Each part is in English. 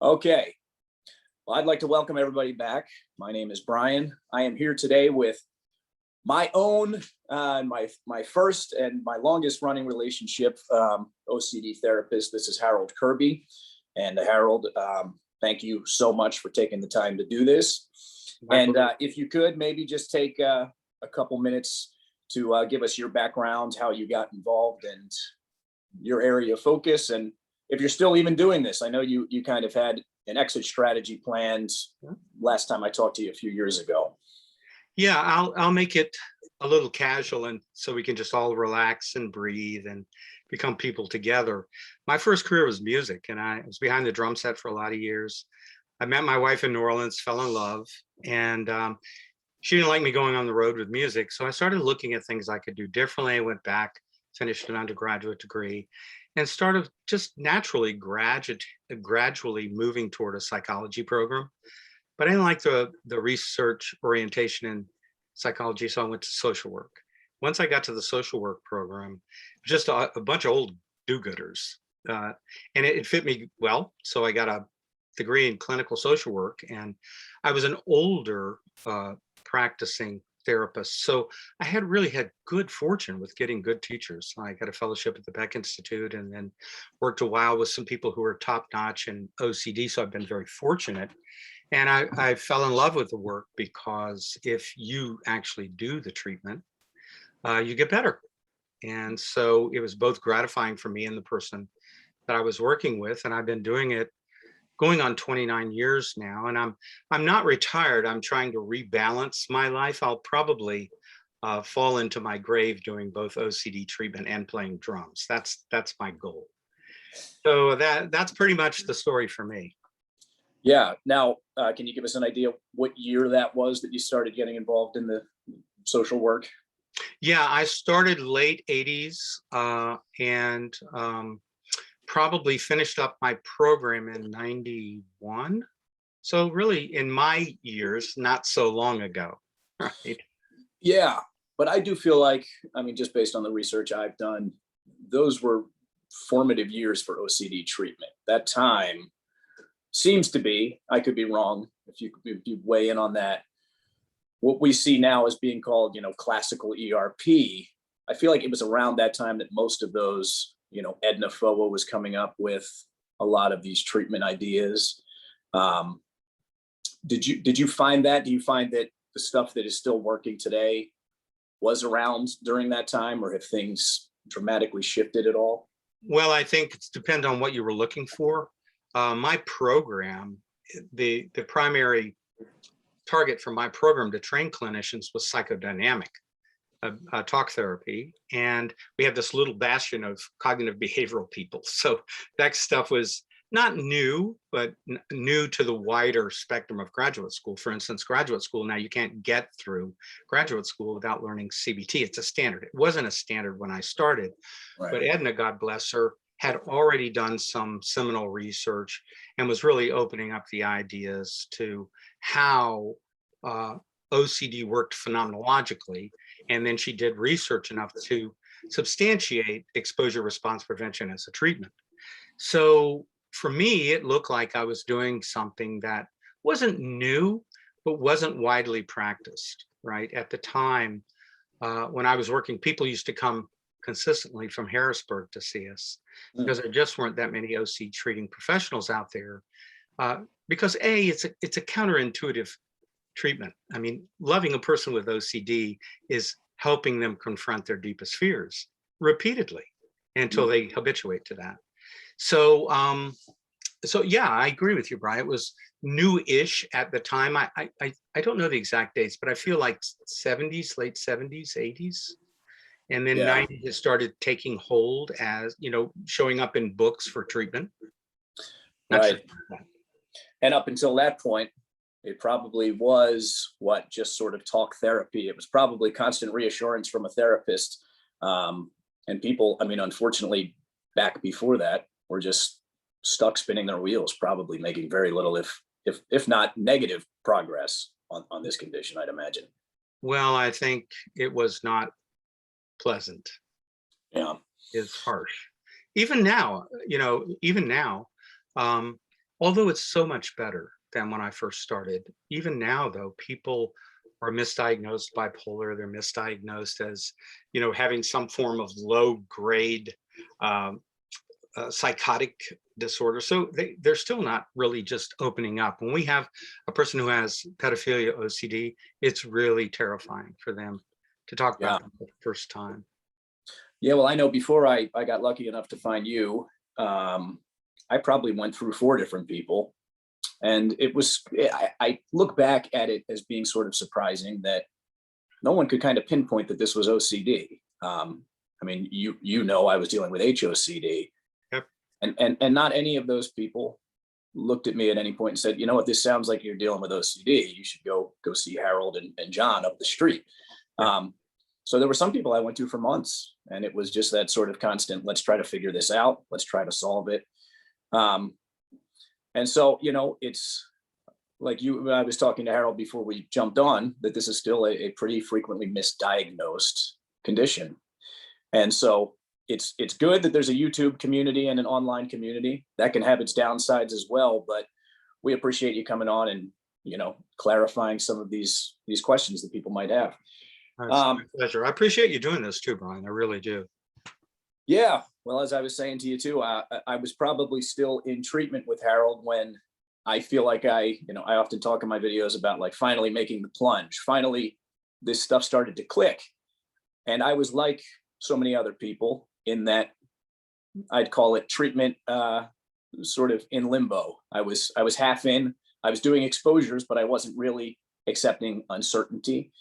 Okay, well, I'd like to welcome everybody back. My name is Brian. I am here today with my own, my first and my longest running relationship, OCD therapist. This is Harold Kirby. And Harold, thank you so much for taking the time to do this. And if you could maybe just take a couple minutes to give us your background, how you got involved and your area of focus. And if you're still even doing this, I know you kind of had an exit strategy planned last time I talked to you a few years ago. Yeah, I'll make it a little casual, and so we can just all relax and breathe and become people together. My first career was music, and I was behind the drum set for a lot of years. I met my wife in New Orleans, fell in love, and she didn't like me going on the road with music. So I started looking at things I could do differently. I went back, finished an undergraduate degree, and started just naturally gradually moving toward a psychology program. But I didn't like the research orientation in psychology, so I went to social work. Once I got to the social work program, just a bunch of old do-gooders, and it fit me well. So I got a degree in clinical social work, and I was an older practicing therapist. So I had really had good fortune with getting good teachers. I got a fellowship at the Beck Institute and then worked a while with some people who were top-notch in OCD. So I've been very fortunate. And I fell in love with the work because if you actually do the treatment, you get better. And so it was both gratifying for me and the person that I was working with. And I've been doing it going on 29 years now. And I'm not retired. I'm trying to rebalance my life. I'll probably fall into my grave doing both OCD treatment and playing drums. That's my goal. So that's pretty much the story for me. Yeah. Now, can you give us an idea what year that was that you started getting involved in the social work? Yeah, I started late 80s and probably finished up my program in 91. So really in my years, not so long ago, right? Yeah, but I do feel like, I mean, just based on the research I've done, those were formative years for OCD treatment. That time seems to be, I could be wrong if you weigh in on that, what we see now as being called, classical ERP. I feel like it was around that time that most of those, Edna Foa was coming up with a lot of these treatment ideas. Did you find that? Do you find that the stuff that is still working today was around during that time, or have things dramatically shifted at all? Well, I think it depends on what you were looking for. My program, the primary target for my program to train clinicians was psychodynamic talk therapy. And we have this little bastion of cognitive behavioral people. So that stuff was not new, but new to the wider spectrum of graduate school. For instance, graduate school, now you can't get through graduate school without learning CBT. It's a standard. It wasn't a standard when I started, right. But Edna, God bless her, had already done some seminal research and was really opening up the ideas to how OCD worked phenomenologically. And then she did research enough to substantiate exposure response prevention as a treatment. So for me, it looked like I was doing something that wasn't new, but wasn't widely practiced, right? At the time, when I was working, people used to come consistently from Harrisburg to see us because there just weren't that many OCD treating professionals out there. Because it's a counterintuitive treatment. I mean, loving a person with OCD is helping them confront their deepest fears repeatedly until they habituate to that. So, so yeah, I agree with you, Brian. It was new-ish at the time. I don't know the exact dates, but I feel like 70s, late 70s, 80s. And then 90s it started taking hold as, showing up in books for treatment. Right. And up until that point, it probably was just sort of talk therapy. It was probably constant reassurance from a therapist. And people, I mean, unfortunately, back before that, were just stuck spinning their wheels, probably making very little, if not negative progress on this condition, I'd imagine. Well, I think it was not pleasant. Yeah. It's harsh. Even now, although it's so much better than when I first started. Even now, though, people are misdiagnosed bipolar. They're misdiagnosed as, having some form of low grade psychotic disorder. So they're still not really just opening up. When we have a person who has pedophilia OCD, it's really terrifying for them to talk Yeah. about it for the first time. Yeah, well, I know before I got lucky enough to find you, I probably went through 4 different people. And it was, I look back at it as being sort of surprising that no one could kind of pinpoint that this was OCD. I mean, I was dealing with HOCD. Yep. And not any of those people looked at me at any point and said, you know what, this sounds like you're dealing with OCD. You should go see Harold and John up the street. So there were some people I went to for months, and it was just that sort of constant, let's try to figure this out. Let's try to solve it. And so, it's like I was talking to Harold before we jumped on, that this is still a pretty frequently misdiagnosed condition. And so it's good that there's a YouTube community and an online community that can have its downsides as well. But we appreciate you coming on and, clarifying some of these questions that people might have. It's my pleasure. I appreciate you doing this too, Brian. I really do. Yeah. Well, as I was saying to you too, I was probably still in treatment with Harold when I feel like I often talk in my videos about like finally making the plunge. Finally, this stuff started to click. And I was like so many other people in that I'd call it treatment sort of in limbo. I was half in, I was doing exposures, but I wasn't really accepting uncertainty.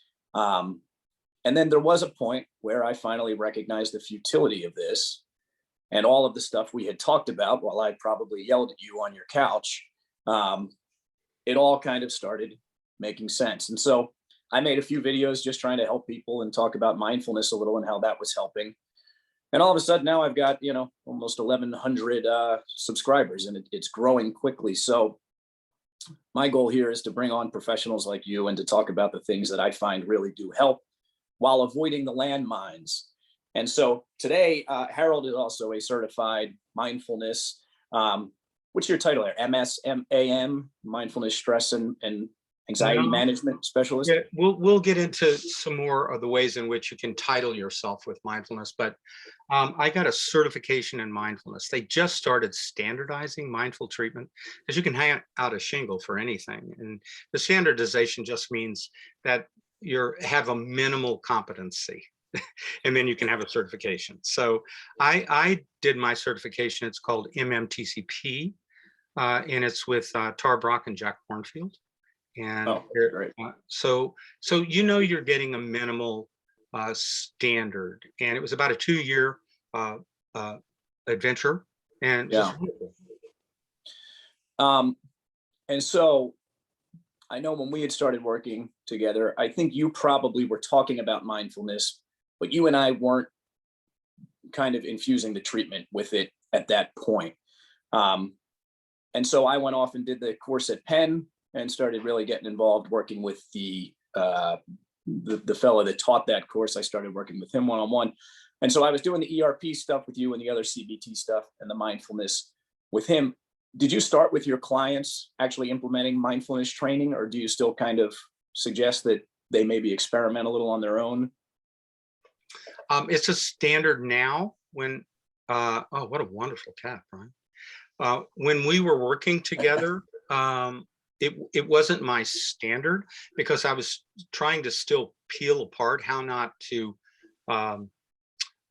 And then there was a point where I finally recognized the futility of this, and all of the stuff we had talked about while I probably yelled at you on your couch. It all kind of started making sense. And so I made a few videos just trying to help people and talk about mindfulness a little and how that was helping. And all of a sudden now I've got, almost 1,100 subscribers, and it's growing quickly. So my goal here is to bring on professionals like you and to talk about the things that I find really do help while avoiding the landmines. And so today, Harold is also a certified mindfulness. What's your title there? MSMAM, mindfulness, stress and anxiety management specialist. Yeah, we'll get into some more of the ways in which you can title yourself with mindfulness, but I got a certification in mindfulness. They just started standardizing mindful treatment, because you can hang out a shingle for anything, and the standardization just means that you have a minimal competency and then you can have a certification. So I did my certification. It's called MMTCP, and it's with Tara Brock and Jack Kornfield. And great. So you're getting a minimal standard, and it was about a 2-year adventure, and just wonderful. And so I know when we had started working together, I think you probably were talking about mindfulness, but you and I weren't kind of infusing the treatment with it at that point. And so I went off and did the course at Penn and started really getting involved working with the fellow that taught that course. I started working with him one-on-one. And so I was doing the ERP stuff with you and the other CBT stuff and the mindfulness with him. Did you start with your clients actually implementing mindfulness training, or do you still kind of suggest that they maybe experiment a little on their own? It's a standard now. When oh, what a wonderful cat, Brian. When we were working together, it wasn't my standard, because I was trying to still peel apart how not to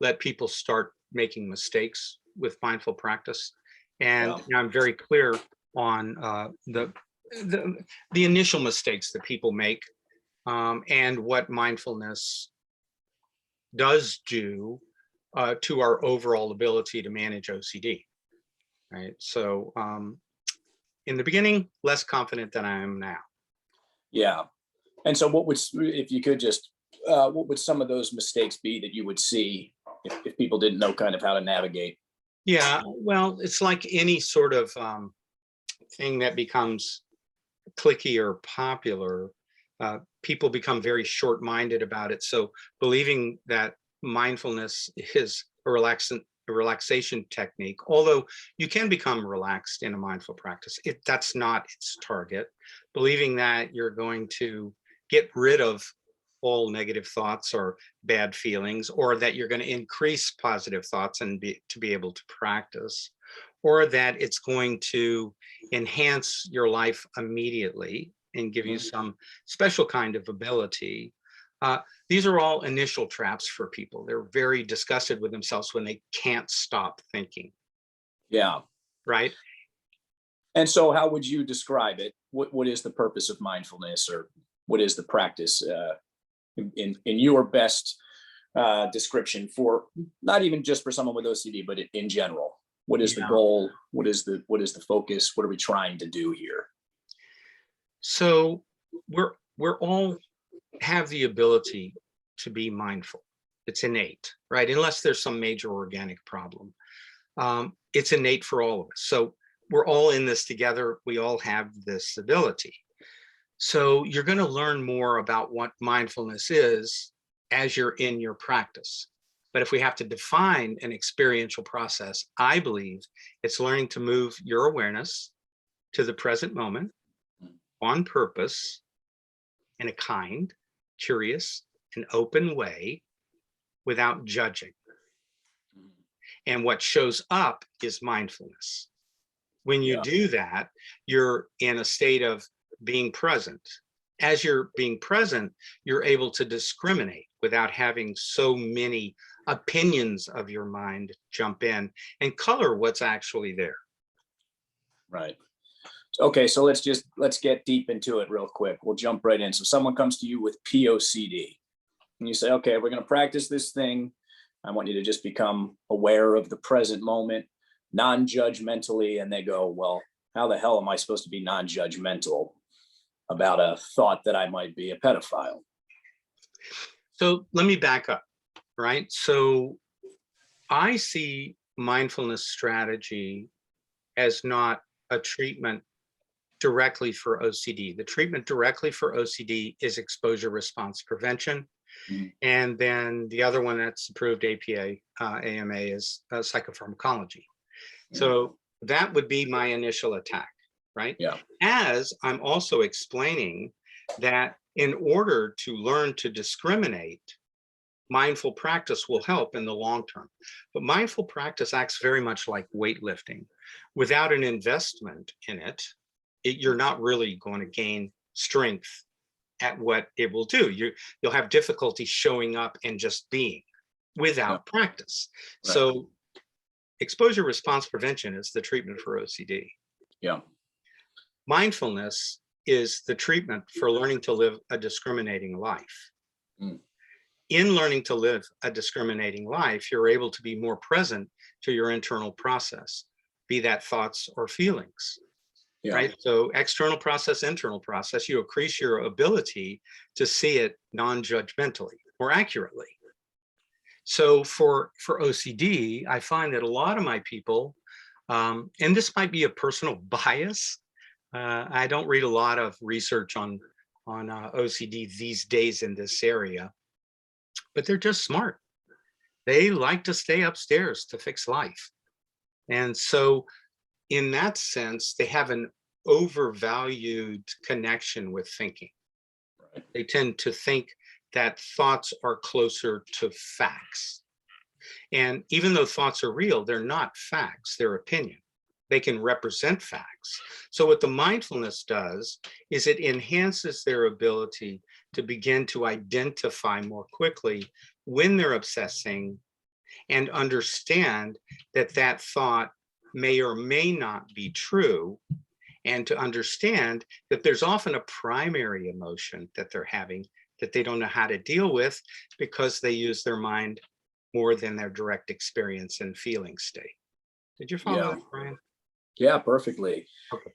let people start making mistakes with mindful practice. And I'm very clear on the initial mistakes that people make, and what mindfulness does do to our overall ability to manage OCD. Right. So in the beginning, less confident than I am now. Yeah. And so what would some of those mistakes be that you would see if people didn't know kind of how to navigate? Yeah, well, it's like any sort of thing that becomes cliquey or popular. People become very short-minded about it. So believing that mindfulness is a a relaxation technique, although you can become relaxed in a mindful practice. That's not its target. Believing that you're going to get rid of all negative thoughts or bad feelings, or that you're going to increase positive thoughts and to be able to practice, or that it's going to enhance your life immediately and give you some special kind of ability. These are all initial traps for people. They're very disgusted with themselves when they can't stop thinking. Yeah. Right. And so how would you describe it? What is the purpose of mindfulness, or what is the practice in your best description, for not even just for someone with OCD, but in general? What is the goal? What is the focus? What are we trying to do here? So we're all have the ability to be mindful. It's innate, right? Unless there's some major organic problem. It's innate for all of us. So we're all in this together. We all have this ability. So you're going to learn more about what mindfulness is as you're in your practice. But if we have to define an experiential process, I believe it's learning to move your awareness to the present moment on purpose, in a kind, curious, and open way, without judging. And what shows up is mindfulness. When you do that, you're in a state of being present. As you're being present, you're able to discriminate without having so many opinions of your mind jump in and color what's actually there. Right. Okay, so let's get deep into it real quick. We'll jump right in. So someone comes to you with POCD, and you say, okay, we're going to practice this thing. I want you to just become aware of the present moment, non-judgmentally. And they go, well, how the hell am I supposed to be non-judgmental about a thought that I might be a pedophile? So let me back up, right? So I see mindfulness strategy as not a treatment directly for OCD. The treatment directly for OCD is exposure response prevention. And then the other one that's approved, AMA, is psychopharmacology. So that would be my initial attack, right? Yeah. As I'm also explaining that in order to learn to discriminate, mindful practice will help in the long term. But mindful practice acts very much like weightlifting. Without an investment in it, you're not really going to gain strength at what it will do. You'll have difficulty showing up and just being without practice. Right. So exposure response prevention is the treatment for OCD. Yeah. Mindfulness is the treatment for learning to live a discriminating life. In learning to live a discriminating life, you're able to be more present to your internal process, be that thoughts or feelings. Right? So external process, internal process, you increase your ability to see it non-judgmentally or accurately. So for OCD, I find that a lot of my people, and this might be a personal bias, I don't read a lot of research on OCD these days in this area, but they're just smart. They like to stay upstairs to fix life. And so in that sense, they have an overvalued connection with thinking. Right. They tend to think that thoughts are closer to facts. And even though thoughts are real, they're not facts, they're opinion. They can represent facts. So what the mindfulness does is it enhances their ability to begin to identify more quickly when they're obsessing and understand that that thought may or may not be true, and to understand that there's often a primary emotion that they're having that they don't know how to deal with because they use their mind more than their direct experience and feeling state. Did you follow that, Brian? Yeah, perfectly. Okay.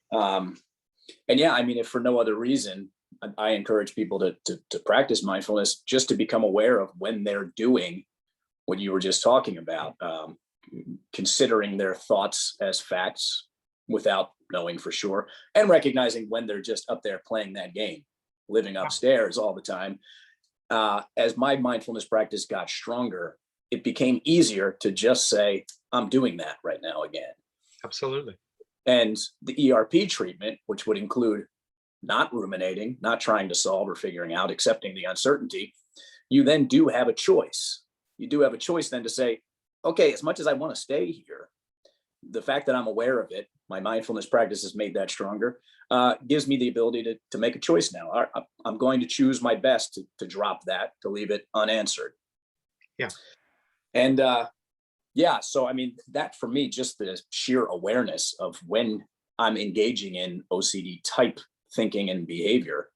And yeah, I mean, if for no other reason, I encourage people to practice mindfulness just to become aware of when they're doing what you were just talking about, considering their thoughts as facts without knowing for sure, and recognizing when they're just up there playing that game, living upstairs all the time. As my mindfulness practice got stronger, it became easier to just say, I'm doing that right now again. Absolutely. And the ERP treatment, which would include not ruminating, not trying to solve or figuring out, accepting the uncertainty, you then do have a choice. You do have a choice then to say, okay, as much as I want to stay here, the fact that I'm aware of it, my mindfulness practice has made that stronger, gives me the ability to make a choice now. I'm going to choose my best to drop that, to leave it unanswered. Yeah. And yeah, so I mean, that for me, just the sheer awareness of when I'm engaging in OCD type thinking and behavior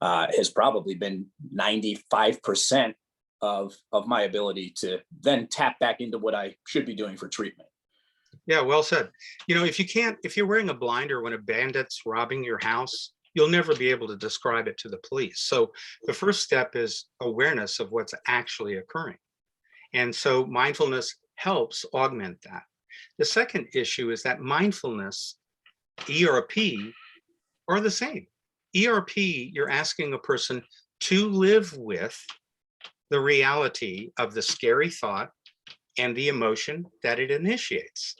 has probably been 95% of my ability to then tap back into what I should be doing for treatment. Yeah, well said. You know, if you're wearing a blinder when a bandit's robbing your house, you'll never be able to describe it to the police. So the first step is awareness of what's actually occurring. And so mindfulness helps augment that. The second issue is that mindfulness, ERP, are the same. ERP, you're asking a person to live with the reality of the scary thought and the emotion that it initiates.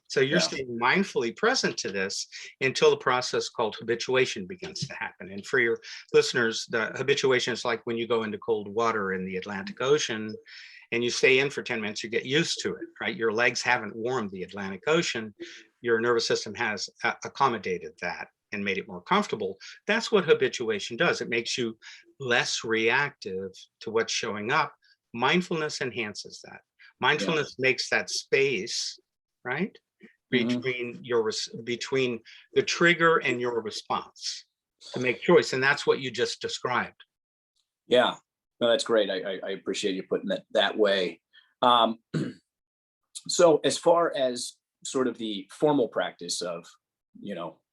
So you're staying mindfully present to this until the process called habituation begins to happen. And for your listeners, the habituation is like when you go into cold water in the Atlantic Ocean and you stay in for 10 minutes, you get used to it, right? Your legs haven't warmed the Atlantic Ocean. Your nervous system has accommodated that and made it more comfortable. That's what habituation does. It makes you less reactive to what's showing up. Mindfulness enhances that. Mindfulness makes that space, right, between between the trigger and your response to make choice. And that's what you just described. Yeah, no, that's great. I appreciate you putting it that way. So as far as sort of the formal practice of,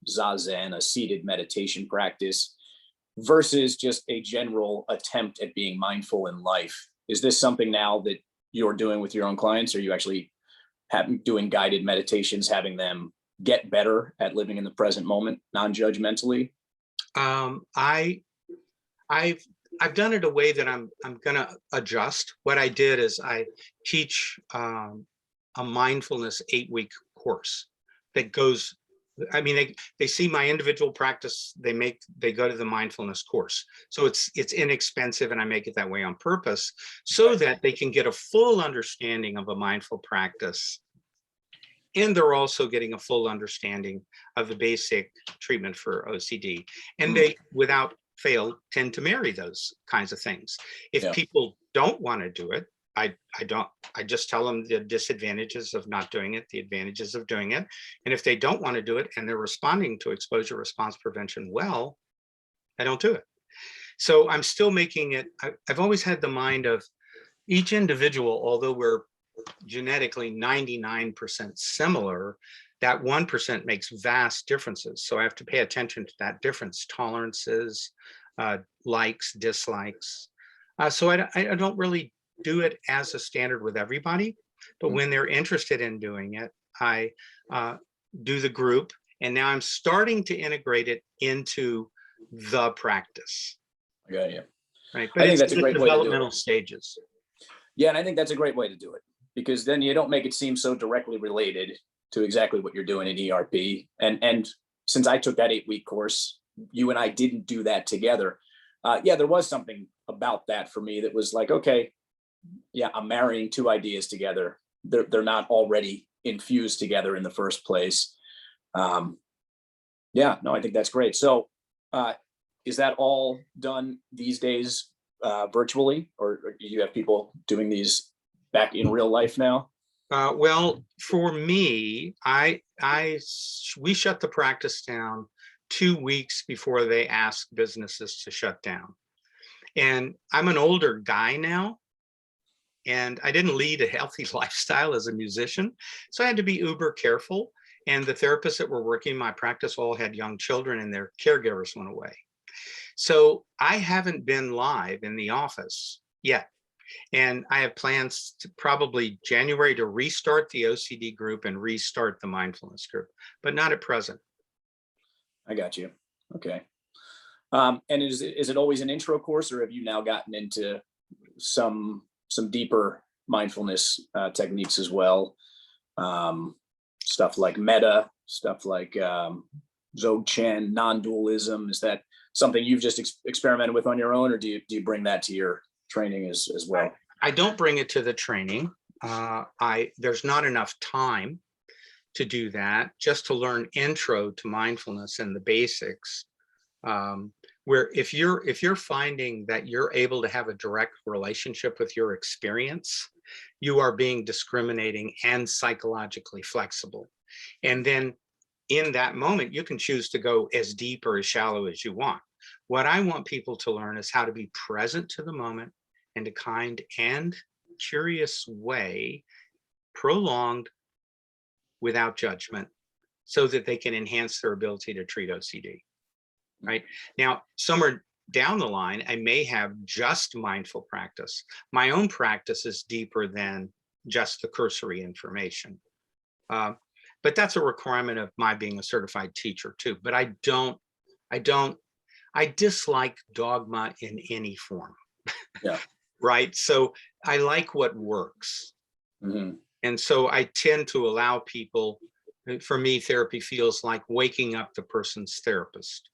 Zazen, a seated meditation practice, versus just a general attempt at being mindful in life, is this something now that you're doing with your own clients? Are you actually doing guided meditations, having them get better at living in the present moment, non-judgmentally? I've done it a way that I'm going to adjust. What I did is I teach a mindfulness 8-week course that goes. I mean, they see my individual practice. They go to the mindfulness course. So it's inexpensive, and I make it that way on purpose so that they can get a full understanding of a mindful practice. And they're also getting a full understanding of the basic treatment for OCD. And they, without fail, tend to marry those kinds of things. If people don't want to do it, I just tell them the disadvantages of not doing it, the advantages of doing it. And if they don't want to do it and they're responding to exposure response prevention well, I don't do it. So I'm still making it, I've always had the mind of each individual, although we're genetically 99% similar, that 1% makes vast differences. So I have to pay attention to that difference, tolerances, likes, dislikes. So I don't really do it as a standard with everybody, but when they're interested in doing it, I do the group, and now I'm starting to integrate it into the practice. I got you. Right, but I think that's a great way to do it. Developmental stages. Yeah, and I think that's a great way to do it, because then you don't make it seem so directly related to exactly what you're doing in ERP. And since I took that 8-week course, you and I didn't do that together. There was something about that for me that was like, okay, yeah, I'm marrying two ideas together. They're not already infused together in the first place. I think that's great. So is that all done these days virtually, or do you have people doing these back in real life now? Well, for me, we shut the practice down 2 weeks before they ask businesses to shut down. And I'm an older guy now, and I didn't lead a healthy lifestyle as a musician. So I had to be uber careful. And the therapists that were working in my practice all had young children, and their caregivers went away. So I haven't been live in the office yet. And I have plans to probably January to restart the OCD group and restart the mindfulness group, but not at present. I got you. Okay. And is it always an intro course, or have you now gotten into some deeper mindfulness techniques as well. Stuff like metta, stuff like Dzogchen, non-dualism. Is that something you've just experimented with on your own, or do you bring that to your training as well? I don't bring it to the training. There's not enough time to do that, just to learn intro to mindfulness and the basics. Where if you're finding that you're able to have a direct relationship with your experience, you are being discriminating and psychologically flexible. And then in that moment, you can choose to go as deep or as shallow as you want. What I want people to learn is how to be present to the moment in a kind and curious way, prolonged, without judgment, so that they can enhance their ability to treat OCD. Right now, somewhere down the line, I may have just mindful practice. My own practice is deeper than just the cursory information. But that's a requirement of my being a certified teacher too. But I dislike dogma in any form. Yeah. Right. So I like what works. Mm-hmm. And so I tend to allow people, for me, therapy feels like waking up the person's therapist.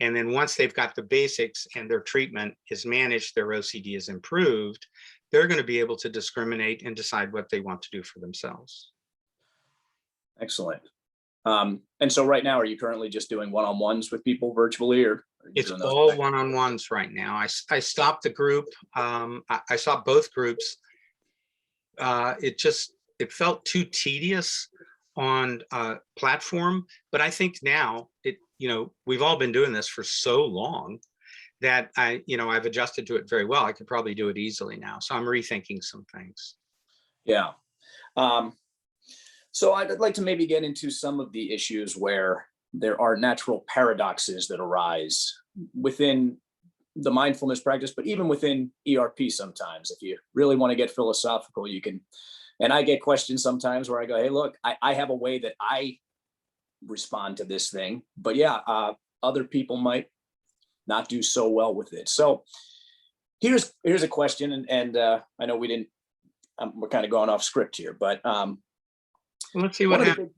And then once they've got the basics and their treatment is managed, their OCD is improved, they're going to be able to discriminate and decide what they want to do for themselves. Excellent. And so right now, are you currently just doing one-on-ones with people virtually, or it's all one-on-ones right now? I stopped the group. I stopped both groups. It felt too tedious on a platform, but I think now we've all been doing this for so long that I've adjusted to it very well. I could probably do it easily now. So I'm rethinking some things. Yeah. So I'd like to maybe get into some of the issues where there are natural paradoxes that arise within the mindfulness practice, but even within ERP sometimes. If you really want to get philosophical, you can. And I get questions sometimes where I go, hey, look, I have a way that I respond to this thing, but other people might not do so well with it. So here's a question, and I know we didn't, we're kind of going off script here, but let's see what happens.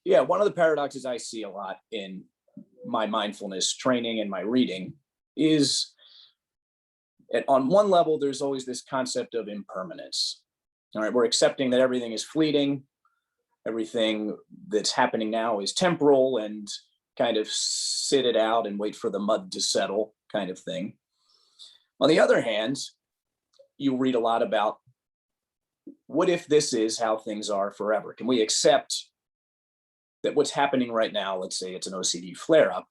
One of the paradoxes I see a lot in my mindfulness training and my reading is, on one level, there's always this concept of impermanence. All right, we're accepting that everything is fleeting, everything that's happening now is temporal, and kind of sit it out and wait for the mud to settle, kind of thing. On the other hand, you read a lot about, what if this is how things are forever? Can we accept that what's happening right now, let's say it's an OCD flare-up,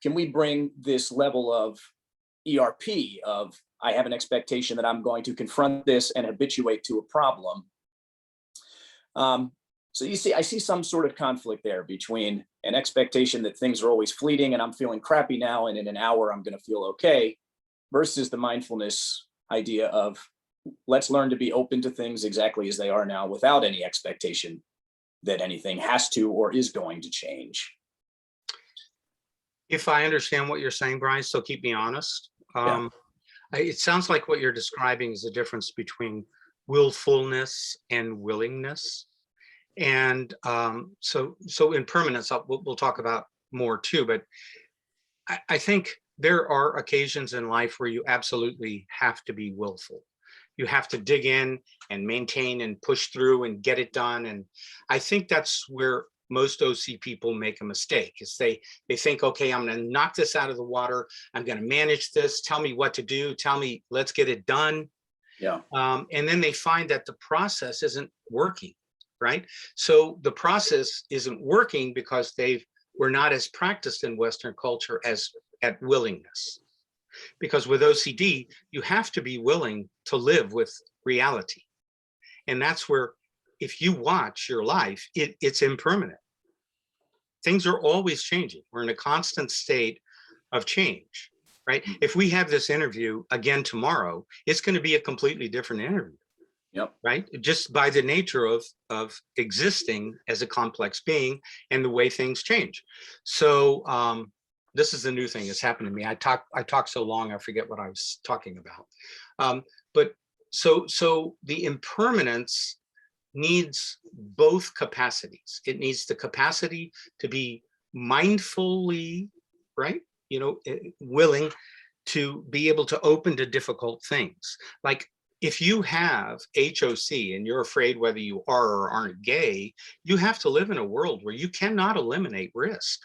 can we bring this level of ERP of, I have an expectation that I'm going to confront this and habituate to a problem? So I see some sort of conflict there between an expectation that things are always fleeting and I'm feeling crappy now, and in an hour I'm going to feel okay, versus the mindfulness idea of, let's learn to be open to things exactly as they are now without any expectation that anything has to or is going to change. If I understand what you're saying, Brian, so keep me honest. It sounds like what you're describing is the difference between willfulness and willingness. And so impermanence, we'll talk about more too, but I think there are occasions in life where you absolutely have to be willful. You have to dig in and maintain and push through and get it done. And I think that's where most OC people make a mistake, is they think, okay, I'm going to knock this out of the water. I'm going to manage this. Tell me what to do. Tell me, let's get it done. Yeah. And then they find that the process isn't working, right? So the process isn't working because we're not as practiced in Western culture as at willingness. Because with OCD, you have to be willing to live with reality. And that's where, if you watch your life, it's impermanent. Things are always changing. We're in a constant state of change, right? If we have this interview again tomorrow, it's going to be a completely different interview. Yep. Right? Just by the nature of existing as a complex being and the way things change. So this is a new thing that's happened to me. I talk so long, I forget what I was talking about. But So the impermanence needs both capacities. It needs the capacity to be mindfully, right? Willing to be able to open to difficult things. Like if you have HOC and you're afraid whether you are or aren't gay, you have to live in a world where you cannot eliminate risk.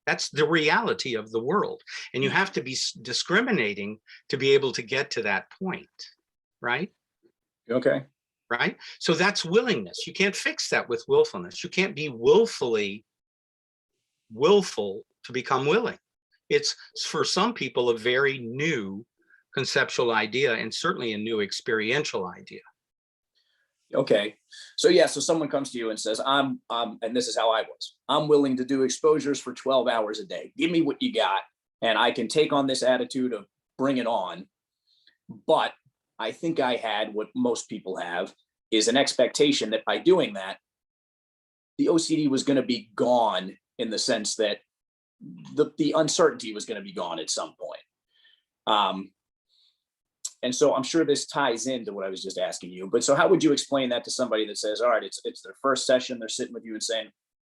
That's the reality of the world. And you have to be discriminating to be able to get to that point, right? Okay. Right? So that's willingness. You can't fix that with willfulness. You can't be willfully willful to become willing. It's for some people a very new conceptual idea and certainly a new experiential idea. Okay. So yeah, so someone comes to you and says, and this is how I was, I'm willing to do exposures for 12 hours a day. Give me what you got. And I can take on this attitude of bring it on. But I think I had what most people have is an expectation that by doing that, the OCD was going to be gone in the sense that the uncertainty was going to be gone at some point. And so I'm sure this ties into what I was just asking you, but so how would you explain that to somebody that says, all right, it's their first session, they're sitting with you and saying,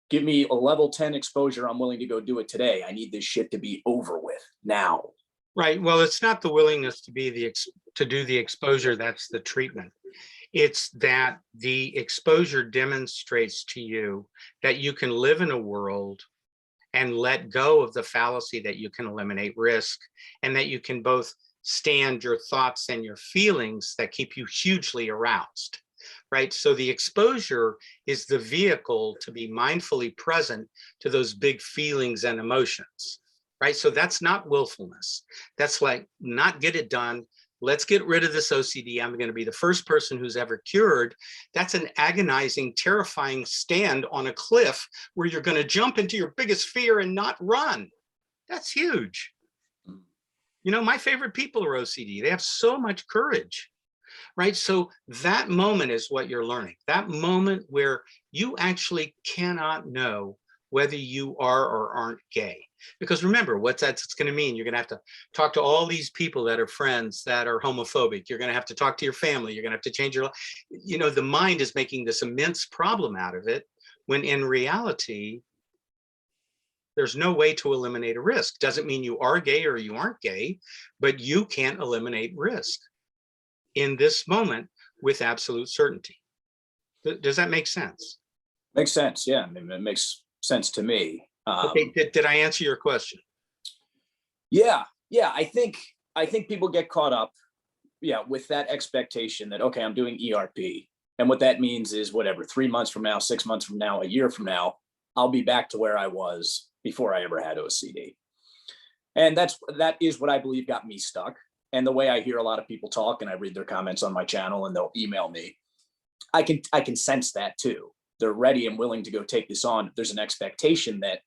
give me a level 10 exposure, I'm willing to go do it today. I need this shit to be over with now. Right. Well, it's not the willingness to be to do the exposure that's the treatment. It's that the exposure demonstrates to you that you can live in a world and let go of the fallacy that you can eliminate risk, and that you can both stand your thoughts and your feelings that keep you hugely aroused, right? So the exposure is the vehicle to be mindfully present to those big feelings and emotions, right? So that's not willfulness. That's like, not get it done. Let's get rid of this OCD. I'm going to be the first person who's ever cured. That's an agonizing, terrifying stand on a cliff where you're going to jump into your biggest fear and not run. That's huge. My favorite people are OCD. They have so much courage, right? So that moment is what you're learning. That moment where you actually cannot know whether you are or aren't gay. Because remember, what that's going to mean, you're going to have to talk to all these people that are friends that are homophobic. You're going to have to talk to your family. You're going to have to change your life. The mind is making this immense problem out of it, when in reality, there's no way to eliminate a risk. Doesn't mean you are gay or you aren't gay, but you can't eliminate risk in this moment with absolute certainty. Does that make sense? Makes sense. Yeah, it makes sense to me. Okay, did I answer your question? Yeah. I think people get caught up, with that expectation that, okay, I'm doing ERP. And what that means is whatever, 3 months from now, 6 months from now, a year from now, I'll be back to where I was before I ever had OCD. And that is what I believe got me stuck. And the way I hear a lot of people talk, and I read their comments on my channel and they'll email me, I can sense that too. They're ready and willing to go take this on. There's an expectation that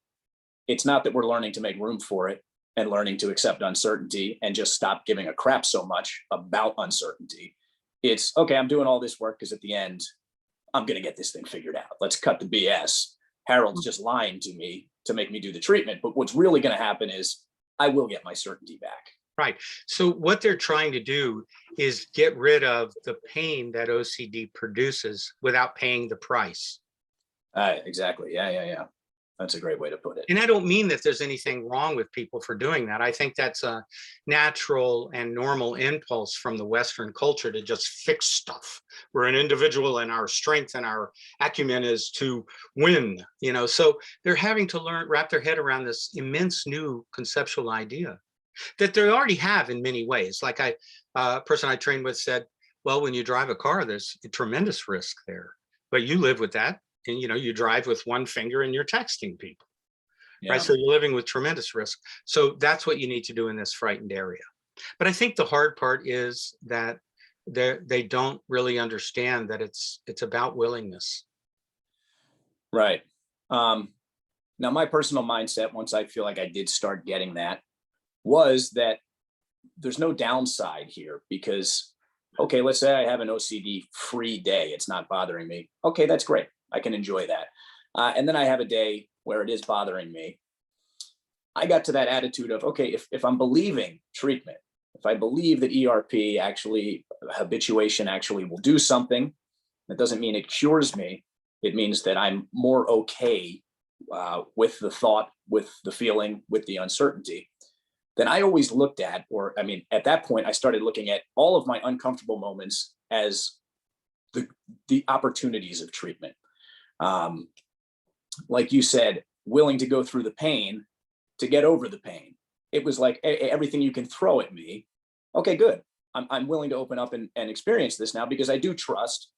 it's not that we're learning to make room for it and learning to accept uncertainty and just stop giving a crap so much about uncertainty. It's okay, I'm doing all this work because at the end, I'm going to get this thing figured out. Let's cut the BS. Harold's just lying to me to make me do the treatment. But what's really going to happen is I will get my certainty back. Right. So what they're trying to do is get rid of the pain that OCD produces without paying the price. Exactly. Yeah. That's a great way to put it. And I don't mean that there's anything wrong with people for doing that. I think that's a natural and normal impulse from the Western culture to just fix stuff. We're an individual and our strength and our acumen is to win, so they're having to wrap their head around this immense new conceptual idea that they already have in many ways. Like a person I trained with said, well, when you drive a car, there's a tremendous risk there, but you live with that. And you drive with one finger and you're texting people, right? So you're living with tremendous risk. So that's what you need to do in this frightened area. But I think the hard part is that they don't really understand that it's about willingness. Right. Now, my personal mindset, once I feel like I did start getting that, was that there's no downside here because, okay, let's say I have an OCD free day. It's not bothering me. Okay, that's great. I can enjoy that. And then I have a day where it is bothering me. I got to that attitude of, okay, if I'm believing treatment if I believe that ERP actually, habituation actually will do something, that doesn't mean it cures me. It means that I'm more okay with the thought, with the feeling, with the uncertainty. Then I always looked at, or I mean, at that point, I started looking at all of my uncomfortable moments as the opportunities of treatment. Like you said, willing to go through the pain to get over the pain. It was like everything you can throw at me. Okay, good. I'm willing to open up and experience this now, because I do trust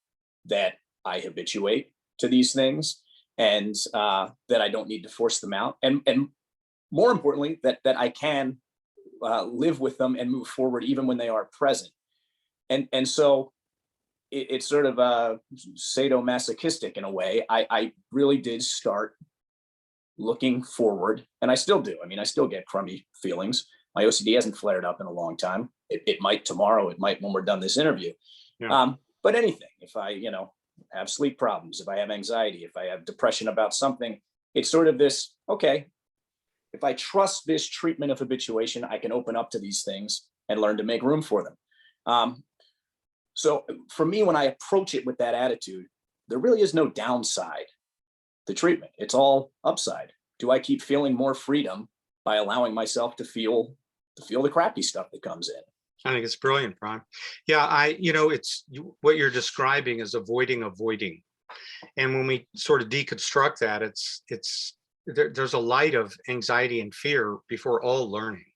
that I habituate to these things, and that I don't need to force them out. And more importantly, that I can live with them and move forward even when they are present. And so it's sort of sadomasochistic in a way. I really did start looking forward, and I still do. I mean, I still get crummy feelings. My OCD hasn't flared up in a long time. It might tomorrow. It might when we're done this interview. Yeah. But anything, if I, have sleep problems, if I have anxiety, if I have depression about something, it's sort of this, okay, if I trust this treatment of habituation, I can open up to these things and learn to make room for them. So for me, when I approach it with that attitude, there really is no downside to treatment. It's all upside. Do I keep feeling more freedom by allowing myself to feel the crappy stuff that comes in? I think it's brilliant, Brian. Yeah, it's what you're describing is avoiding. And when we sort of deconstruct that, there's a light of anxiety and fear before all learning,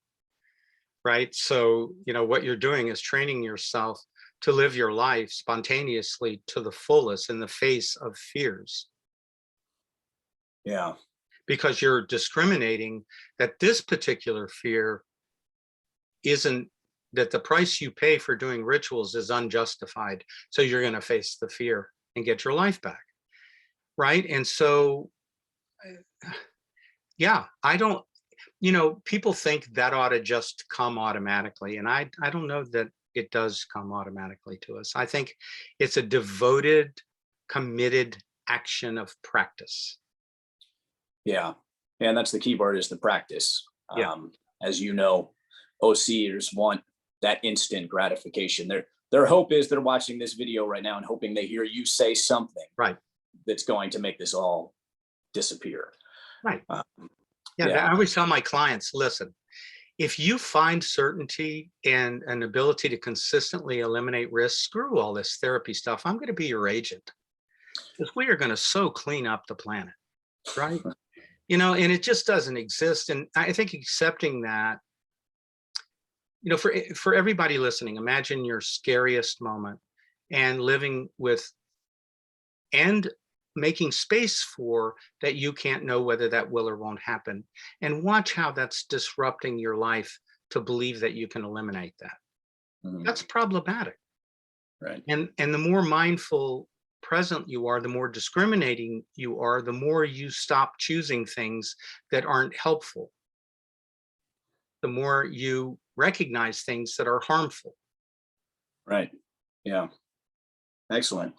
right? So, what you're doing is training yourself to live your life spontaneously to the fullest in the face of fears. Yeah. Because you're discriminating that this particular fear isn't, that the price you pay for doing rituals is unjustified. So you're going to face the fear and get your life back. Right. And so, yeah, I don't, people think that ought to just come automatically. And I don't know that it does come automatically to us. I think it's a devoted, committed action of practice. Yeah. And that's the key word, is the practice. Yeah. As you know, OCers want that instant gratification. Their hope is they're watching this video right now and hoping they hear you say something right that's going to make this all disappear. Right. I always tell my clients, listen, if you find certainty and an ability to consistently eliminate risk, screw all this therapy stuff. I'm going to be your agent, because we are going to so clean up the planet, right? And it just doesn't exist. And I think accepting that, for everybody listening, imagine your scariest moment and living with and making space for that you can't know whether that will or won't happen, and watch how that's disrupting your life to believe that you can eliminate that. Mm-hmm. That's problematic. Right. And the more mindful present you are, the more discriminating you are, the more you stop choosing things that aren't helpful, the more you recognize things that are harmful. Right. Yeah. Excellent.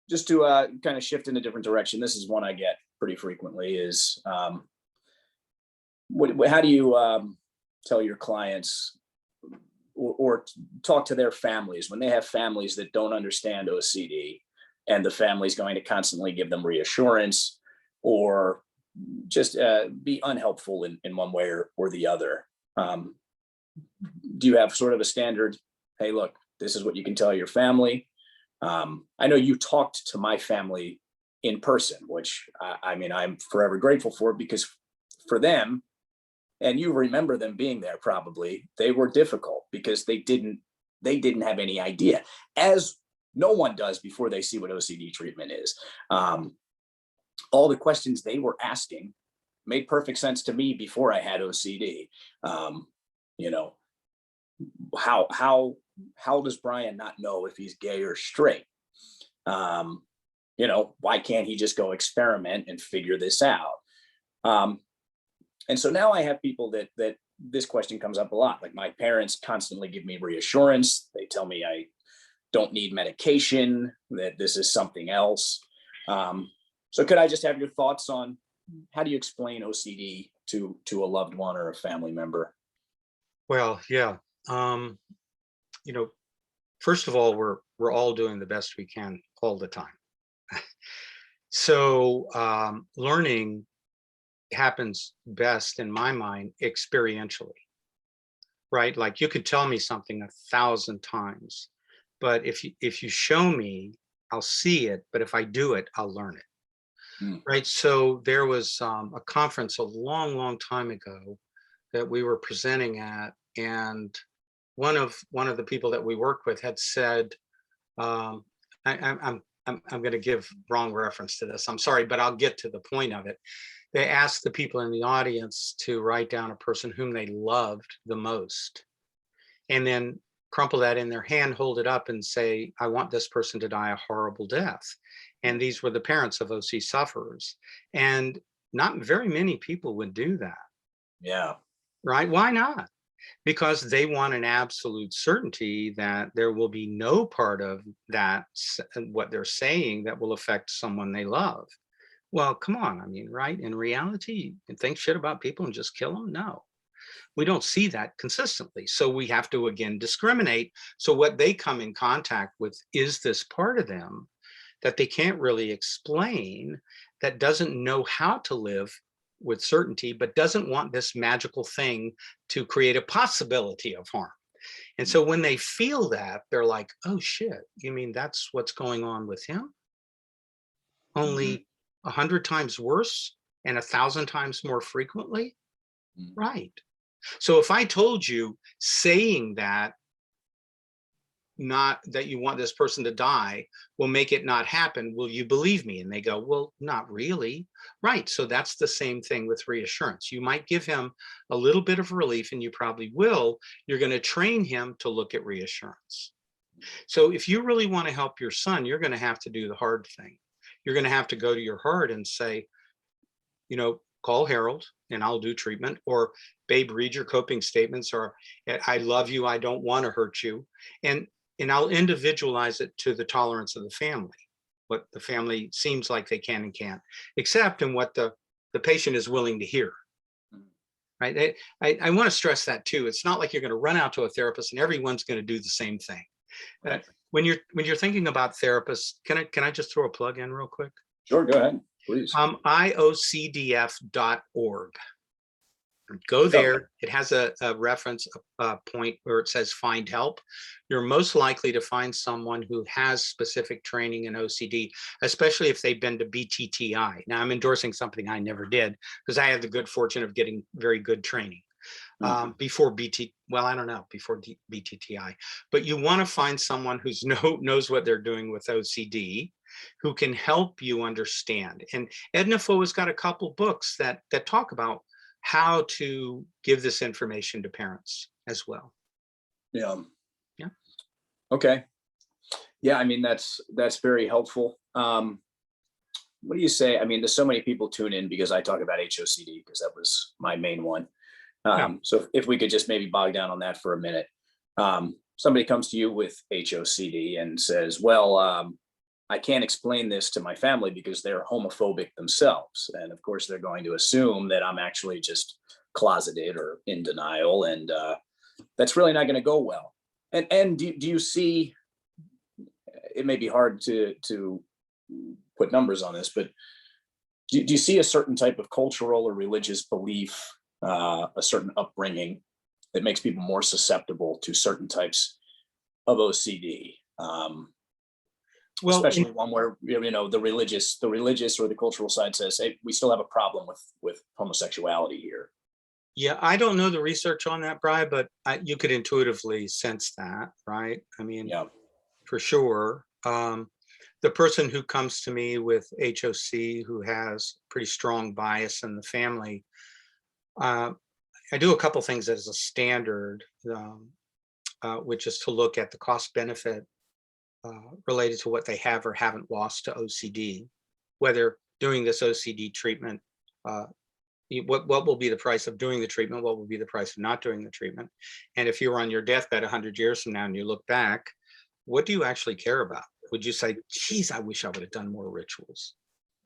Just to kind of shift in a different direction, this is one I get pretty frequently, is how do you tell your clients or talk to their families when they have families that don't understand OCD, and the family's going to constantly give them reassurance or just be unhelpful in one way or the other? Do you have sort of a standard, hey, look, this is what you can tell your family? I know you talked to my family in person, which I'm forever grateful for, because for them, and you remember them being there probably, they were difficult because they didn't have any idea, as no one does before they see what OCD treatment is. All the questions they were asking made perfect sense to me before I had OCD. How does Brian not know if he's gay or straight? Why can't he just go experiment and figure this out? And so now I have people that this question comes up a lot. Like, my parents constantly give me reassurance. They tell me I don't need medication, that this is something else. So could I just have your thoughts on how do you explain OCD to a loved one or a family member? Well, yeah. You know, first of all, we're all doing the best we can all the time. So learning happens best in my mind experientially, right? Like you could tell me something 1,000 times, but if you show me, I'll see it. But if I do it, I'll learn it. Mm. Right. So there was a conference a long, long time ago that we were presenting at, and one of the people that we worked with had said, um, I'm going to give wrong reference to this. I'm sorry, but I'll get to the point of it. They asked the people in the audience to write down a person whom they loved the most, and then crumple that in their hand, hold it up, and say, "I want this person to die a horrible death." And these were the parents of OC sufferers, and not very many people would do that, Yeah. right? Why not? Because they want an absolute certainty that there will be no part of that what they're saying that will affect someone they love. Well, come on. I mean, right? In reality, you can think shit about people and just kill them. No, we don't see that consistently. So we have to again discriminate. So what they come in contact with is this part of them that they can't really explain, that doesn't know how to live with certainty, but doesn't want this magical thing to create a possibility of harm. And so when they feel that, they're like, oh shit, you mean that's what's going on with him? Mhm. Only 100 times worse and 1,000 times more frequently? Mm. Right. So if I told you saying that, not that you want this person to die, will make it not happen, will you believe me? And they go, well, not really. Right. So that's the same thing with reassurance. You might give him a little bit of relief, and you probably will. You're going to train him to look at reassurance. So if you really want to help your son, you're going to have to do the hard thing. You're going to have to go to your heart and say, call Harold and I'll do treatment, or babe, read your coping statements, or I love you, I don't want to hurt you. And I'll individualize it to the tolerance of the family, what the family seems like they can and can't accept, and what the patient is willing to hear. Mm. Right. I want to stress that too. It's not like you're going to run out to a therapist and everyone's going to do the same thing. Right. When you're thinking about therapists, can I just throw a plug in real quick? Sure. Go ahead, please. IOCDF.org. Go Okay. there. It has a reference point where it says find help. You're most likely to find someone who has specific training in OCD, especially if they've been to BTTI. Now, I'm endorsing something I never did because I had the good fortune of getting very good training before BTTI. But you want to find someone who's knows what they're doing with OCD, who can help you understand. And Edna Foe has got a couple books that talk about how to give this information to parents as well. Yeah. Yeah. Okay. Yeah. I mean, that's very helpful. What do you say? I mean, there's so many people tune in because I talk about HOCD because that was my main one. Yeah. So if we could just maybe bog down on that for a minute. Somebody comes to you with HOCD and says, well, I can't explain this to my family because they're homophobic themselves. And of course, they're going to assume that I'm actually just closeted or in denial. And that's really not going to go well. And do you see, it may be hard to put numbers on this, but do you see a certain type of cultural or religious belief, a certain upbringing that makes people more susceptible to certain types of OCD? Well, Especially one where the religious or the cultural side says, hey, we still have a problem with homosexuality here. yeah, I don't know the research on that, Bri, but you could intuitively sense that, right? I mean, Yeah. for sure. The person who comes to me with HOC who has pretty strong bias in the family, I do a couple things as a standard, which is to look at the cost benefit related to what they have or haven't lost to OCD, whether doing this OCD treatment, what will be the price of doing the treatment, what will be the price of not doing the treatment. And if you were on your deathbed 100 years from now and you look back, what do you actually care about? Would you say, geez, I wish I would have done more rituals?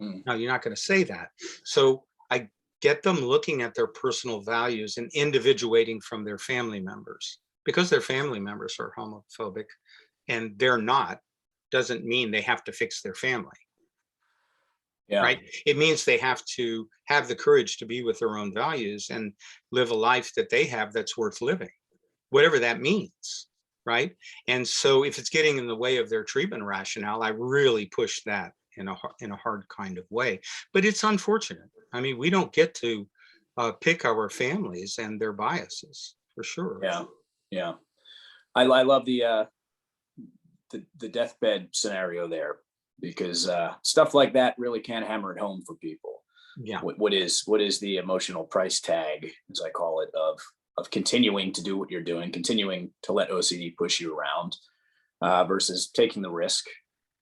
Mm. No, you're not going to say that. So I get them looking at their personal values and individuating from their family members, because their family members are homophobic and they're not, doesn't mean they have to fix their family. Yeah. Right? It means they have to have the courage to be with their own values and live a life that they have that's worth living, whatever that means. Right? And so if it's getting in the way of their treatment rationale, I really push that in a hard kind of way. But it's unfortunate. I mean, we don't get to pick our families and their biases, for sure. Yeah. Yeah. I love the deathbed scenario there, because stuff like that really can hammer it home for people. Yeah. What is the emotional price tag, as I call it, of continuing to do what you're doing, continuing to let OCD push you around, versus taking the risk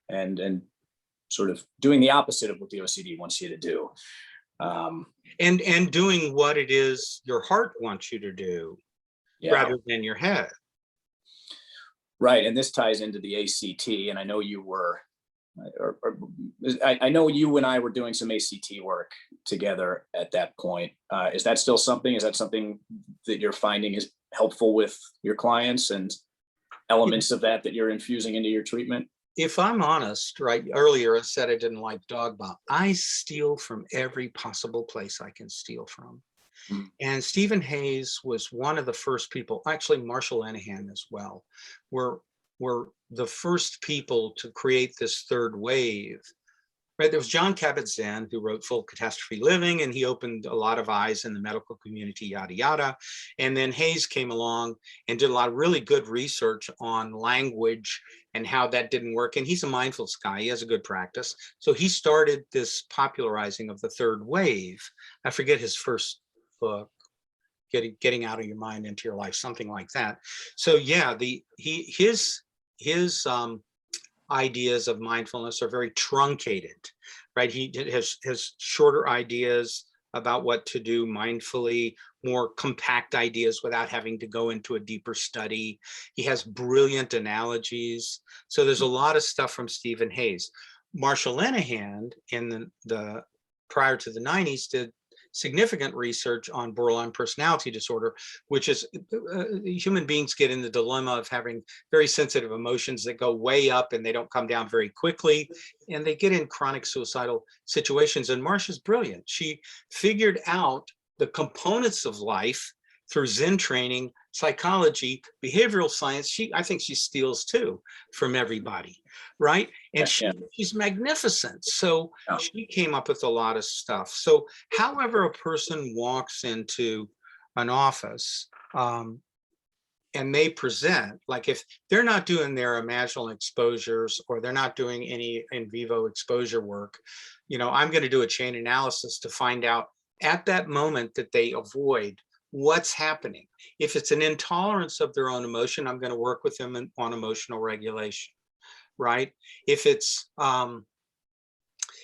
and sort of doing the opposite of what the OCD wants you to do. And doing what it is your heart wants you to do, Yeah. rather than your head. Right. And this ties into the ACT. And I know you were, I know you and I were doing some ACT work together at that point. Is that still something? Is that something that you're finding is helpful with your clients, and elements of that you're infusing into your treatment? If I'm honest, right, earlier I said I didn't like dogma. I steal from every possible place I can steal from. Mm. And Stephen Hayes was one of the first people, actually Marshall Lenehan as well, were the first people to create this third wave. Right, there was John Kabat-Zinn, who wrote Full Catastrophe Living, and he opened a lot of eyes in the medical community, yada, yada. And then Hayes came along and did a lot of really good research on language and how that didn't work. And he's a mindfulness guy. He has a good practice. So he started this popularizing of the third wave. I forget his first book, Getting Out of Your Mind into Your Life, something like that. So yeah, his ideas of mindfulness are very truncated, right? He has shorter ideas about what to do mindfully, more compact ideas without having to go into a deeper study. He has brilliant analogies. So there's a lot of stuff from Stephen Hayes. Marshall Lenehan in the prior to the 90s did significant research on borderline personality disorder, which is human beings get in the dilemma of having very sensitive emotions that go way up and they don't come down very quickly, and they get in chronic suicidal situations. And Marsha's brilliant. She figured out the components of life through Zen training, psychology, behavioral science. I think she steals too from everybody, right? And she's magnificent. So she came up with a lot of stuff. So however a person walks into an office and they present, like if they're not doing their imaginal exposures or they're not doing any in vivo exposure work, I'm going to do a chain analysis to find out at that moment that they avoid what's happening. If it's an intolerance of their own emotion, I'm going to work with them on emotional regulation, right? If it's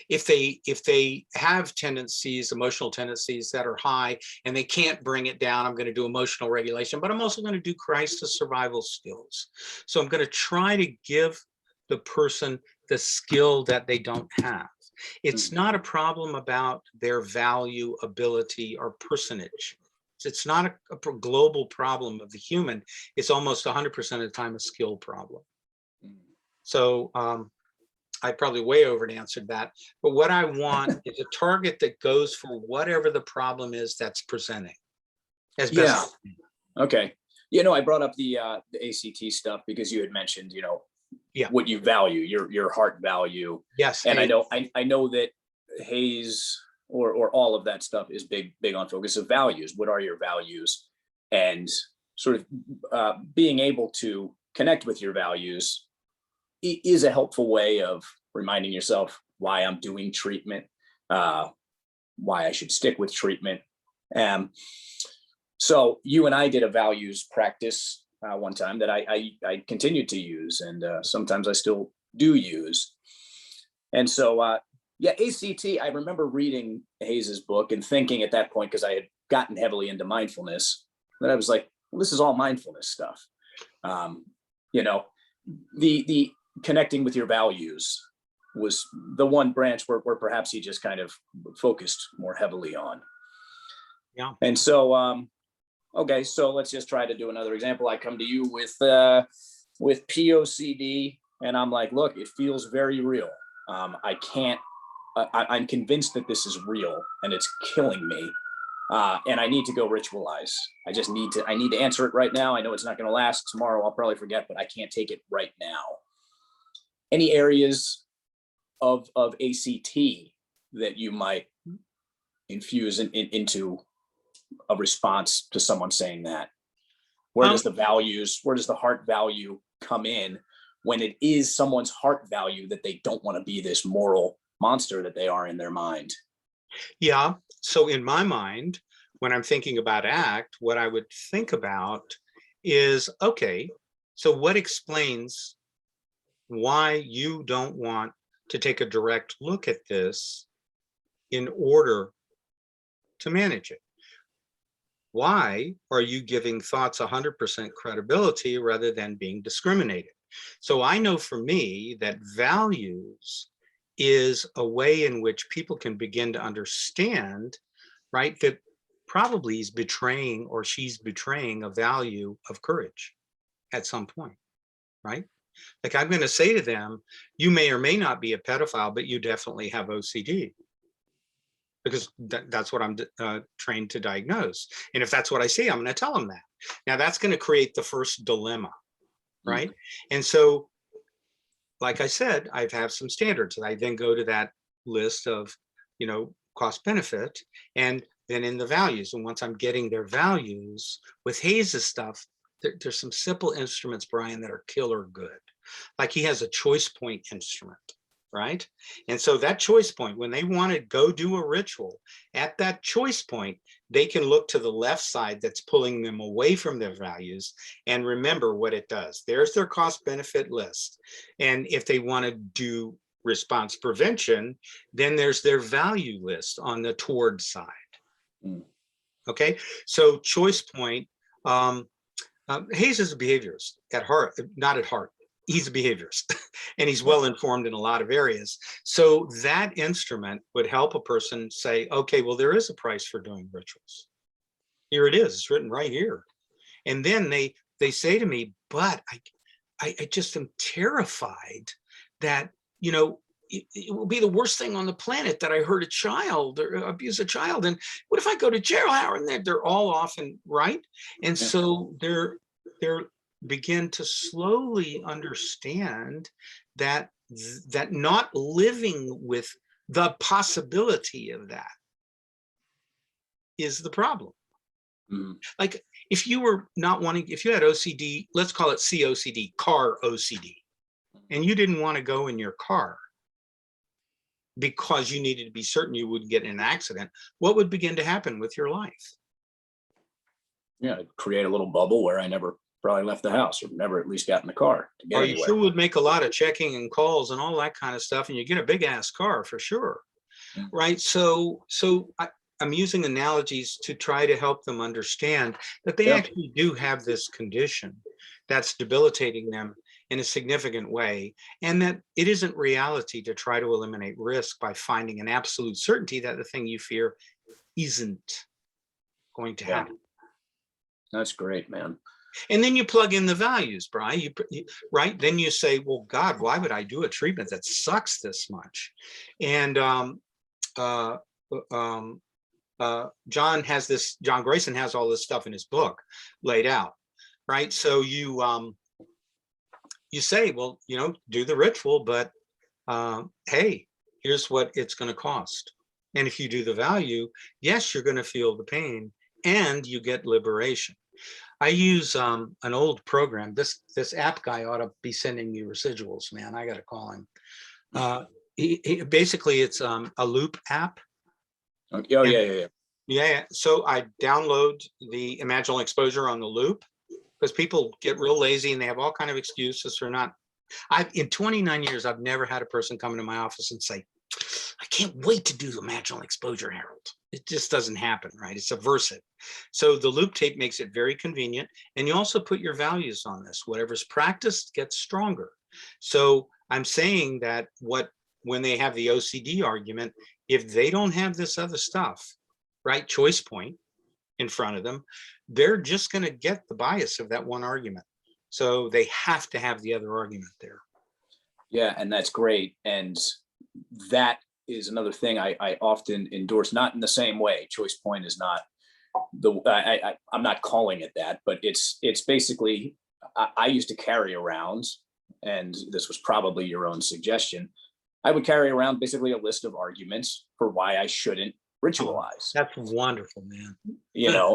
if they have emotional tendencies that are high and they can't bring it down, I'm going to do emotional regulation, but I'm also going to do crisis survival skills. So I'm going to try to give the person the skill that they don't have. It's not a problem about their value, ability, or personage. It's not a global problem of the human. It's almost 100% of the time a skill problem. So I probably way over answered that. But what I want is a target that goes for whatever the problem is that's presenting. As best. Okay. I brought up the ACT stuff because you had mentioned, what you value, your heart value. Yes. And I know that Hayes or all of that stuff is big on focus of values. What are your values? And sort of being able to connect with your values is a helpful way of reminding yourself why I'm doing treatment, why I should stick with treatment. So you and I did a values practice one time that I continued to use, and sometimes I still do use. And so, ACT, I remember reading Hayes's book and thinking at that point, because I had gotten heavily into mindfulness, that I was like, well, this is all mindfulness stuff. The connecting with your values was the one branch where perhaps he just kind of focused more heavily on. Yeah. And so, okay, so let's just try to do another example. I come to you with POCD, and I'm like, look, it feels very real. I can't. I'm convinced that this is real, and it's killing me. And I need to go ritualize. I just need to. I need to answer it right now. I know it's not going to last tomorrow. I'll probably forget, but I can't take it right now. Any areas of ACT that you might infuse into a response to someone saying that? Where does the heart value come in when it is someone's heart value that they don't want to be this moral monster that they are in their mind? Yeah. So in my mind, when I'm thinking about ACT, what I would think about is, okay, so what explains why you don't want to take a direct look at this in order to manage it? Why are you giving thoughts 100% credibility rather than being discriminated? So I know for me that values is a way in which people can begin to understand, right, that probably he's betraying or she's betraying a value of courage at some point, right? Like I'm going to say to them, you may or may not be a pedophile, but you definitely have OCD. Because that's what I'm trained to diagnose. And if that's what I see, I'm going to tell them that. Now that's going to create the first dilemma, right? And so, like I said, I have some standards, and I then go to that list of, cost benefit, and then in the values. And once I'm getting their values with Hayes's stuff, there's some simple instruments, Brian, that are killer good. Like he has a choice point instrument. Right. And so that choice point, when they want to go do a ritual, at that choice point, they can look to the left side that's pulling them away from their values and remember what it does. There's their cost benefit list. And if they want to do response prevention, then there's their value list on the toward side. Okay. So choice point, Hayes is a behaviorist at heart, not at heart. He's a behaviorist and he's well informed in a lot of areas. So that instrument would help a person say, okay, well, there is a price for doing rituals. Here it is, it's written right here. And then they say to me, but I just am terrified that, it will be the worst thing on the planet that I hurt a child or abuse a child. And what if I go to jail? And they're all often right. And so they're begin to slowly understand that not living with the possibility of that is the problem. Like if you were not wanting, if you had OCD, let's call it COCD, car OCD, and you didn't want to go in your car because you needed to be certain you wouldn't get in an accident, what would begin to happen with your life? Create a little bubble where I never probably left the house or never at least got in the car to get or anywhere. You sure would make a lot of checking and calls and all that kind of stuff, and you get a big ass car for sure. Right. So I'm using analogies to try to help them understand that they actually do have this condition that's debilitating them in a significant way, and that it isn't reality to try to eliminate risk by finding an absolute certainty that the thing you fear isn't going to happen. That's great, man. And then you plug in the values, Brian, right? Then you say, well, God, why would I do a treatment that sucks this much? And John Grayson has all this stuff in his book laid out, right? So you say, well, do the ritual, but hey, here's what it's going to cost. And if you do the value, yes, you're going to feel the pain and you get liberation. I use an old program. This app guy ought to be sending you residuals, man. I got to call him. Basically, it's a loop app. Yeah. So I download the imaginal exposure on the loop because people get real lazy and they have all kind of excuses for not. In 29 years, I've never had a person come into my office and say, I can't wait to do the imaginal exposure, Harold. It just doesn't happen, right? It's aversive. So the loop tape makes it very convenient. And you also put your values on this. Whatever's practiced gets stronger. So I'm saying that when they have the OCD argument, if they don't have this other stuff, right? Choice point, in front of them, they're just going to get the bias of that one argument. So they have to have the other argument there. Yeah, and that's great. And that is another thing I often endorse, not in the same way. Choice point is not I'm not calling it that, but it's basically, I used to carry around, and this was probably your own suggestion, I would carry around basically a list of arguments for why I shouldn't ritualize. That's wonderful, man.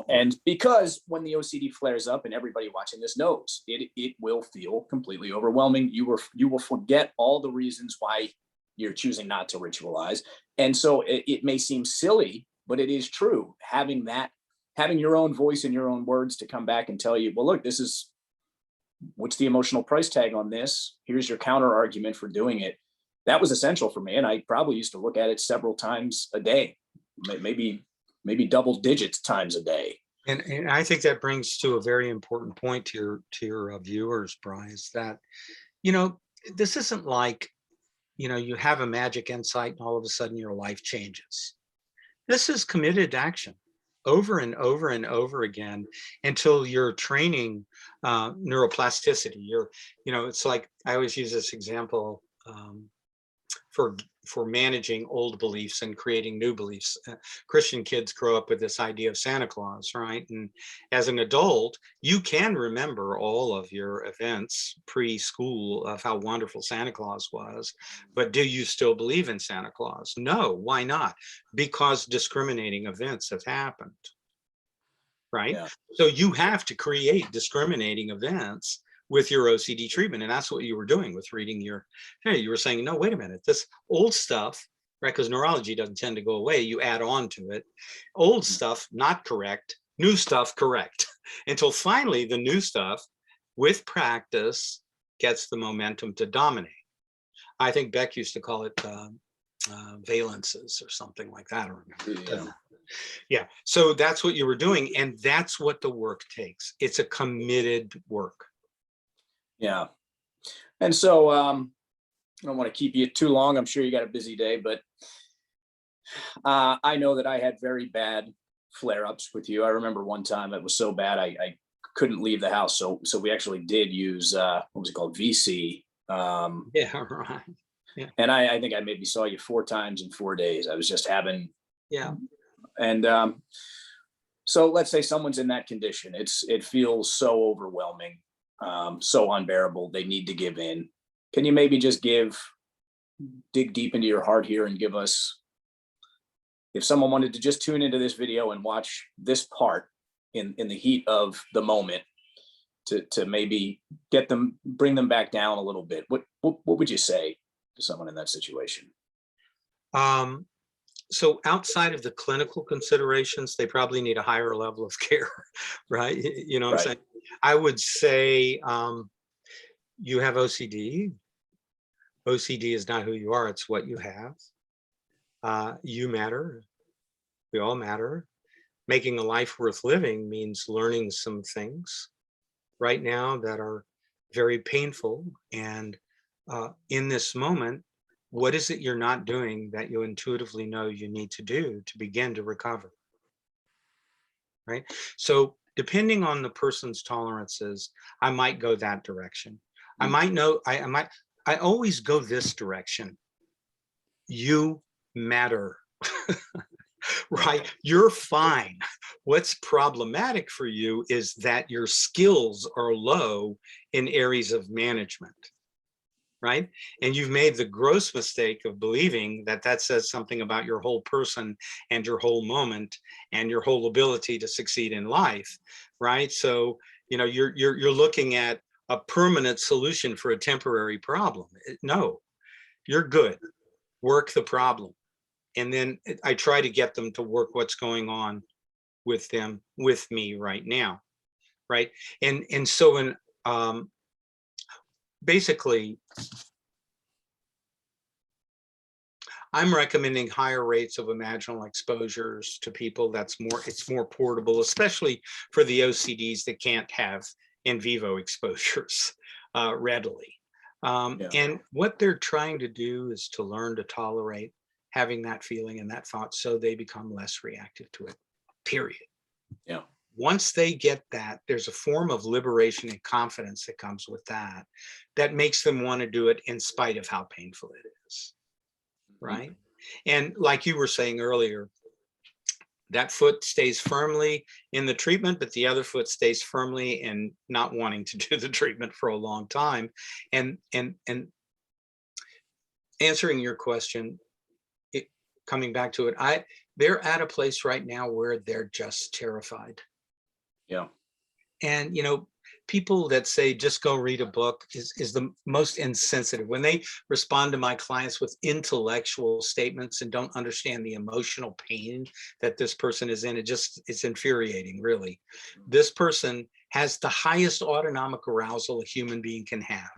And because when the OCD flares up, and everybody watching this knows, it will feel completely overwhelming. You will forget all the reasons why you're choosing not to ritualize. And so it may seem silly, but it is true. Having your own voice and your own words to come back and tell you, well, look, what's the emotional price tag on this? Here's your counter argument for doing it. That was essential for me. And I probably used to look at it several times a day, maybe double digits times a day. And I think that brings to a very important point to your viewers, Brian, is that, this isn't like, you have a magic insight and all of a sudden your life changes. This is committed action over and over and over again until you're training neuroplasticity. It's like, I always use this example for managing old beliefs and creating new beliefs. Christian kids grow up with this idea of Santa Claus, right? And as an adult, you can remember all of your events preschool of how wonderful Santa Claus was, but do you still believe in Santa Claus? No, why not? Because discriminating events have happened, right? Yeah. So you have to create discriminating events with your OCD treatment. And that's what you were doing with reading you were saying, no, wait a minute, this old stuff, right? Because neurology doesn't tend to go away. You add on to it. Old stuff, not correct. New stuff, correct. Until finally the new stuff with practice gets the momentum to dominate. I think Beck used to call it valences or something like that. I remember. Yeah. Yeah. So that's what you were doing. And that's what the work takes. It's a committed work. Yeah. And so I don't want to keep you too long. I'm sure you got a busy day, but I know that I had very bad flare-ups with you. I remember one time it was so bad I couldn't leave the house. So we actually did use what was it called? VC. Yeah, right. Yeah. And I think I maybe saw you 4 times in 4 days. I was just having. Yeah. And so let's say someone's in that condition. It feels so overwhelming. So unbearable, they need to give in. Can you maybe just dig deep into your heart here and give us, if someone wanted to just tune into this video and watch this part in the heat of the moment, to maybe bring them back down a little bit, what would you say to someone in that situation? So outside of the clinical considerations, they probably need a higher level of care, right? You know what I'm saying? I would say you have OCD. OCD is not who you are, it's what you have. You matter. We all matter. Making a life worth living means learning some things right now that are very painful. And in this moment, what is it you're not doing that you intuitively know you need to do to begin to recover? Right? So depending on the person's tolerances, I might go that direction. I always go this direction. You matter, right? You're fine. What's problematic for you is that your skills are low in areas of management, right? And you've made the gross mistake of believing that says something about your whole person and your whole moment and your whole ability to succeed in life, right? So, you're looking at a permanent solution for a temporary problem. No, you're good. Work the problem. And then I try to get them to work what's going on with them, with me right now, right? And so basically, I'm recommending higher rates of imaginal exposures to people. It's more portable, especially for the OCDs that can't have in vivo exposures readily. And what they're trying to do is to learn to tolerate having that feeling and that thought so they become less reactive to it, period. Yeah. Once they get that, there's a form of liberation and confidence that comes with that, that makes them want to do it in spite of how painful it is. Right. And like you were saying earlier, that foot stays firmly in the treatment, but the other foot stays firmly in not wanting to do the treatment for a long time. And answering your question, coming back to it, they're at a place right now where they're just terrified. Yeah. And, people that say, just go read a book is the most insensitive. When they respond to my clients with intellectual statements and don't understand the emotional pain that this person is in, it's infuriating, really. This person has the highest autonomic arousal a human being can have.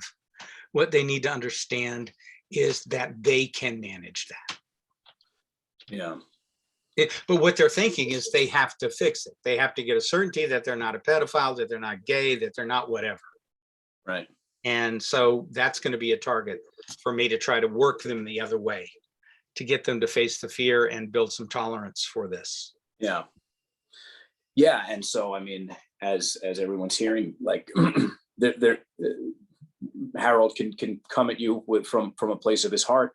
What they need to understand is that they can manage that. Yeah. But what they're thinking is they have to fix it. They have to get a certainty that they're not a pedophile, that they're not gay, that they're not whatever. Right. And so that's going to be a target for me to try to work them the other way, to get them to face the fear and build some tolerance for this. Yeah. Yeah. And so, I mean, as everyone's hearing, like Harold can come at you from a place of his heart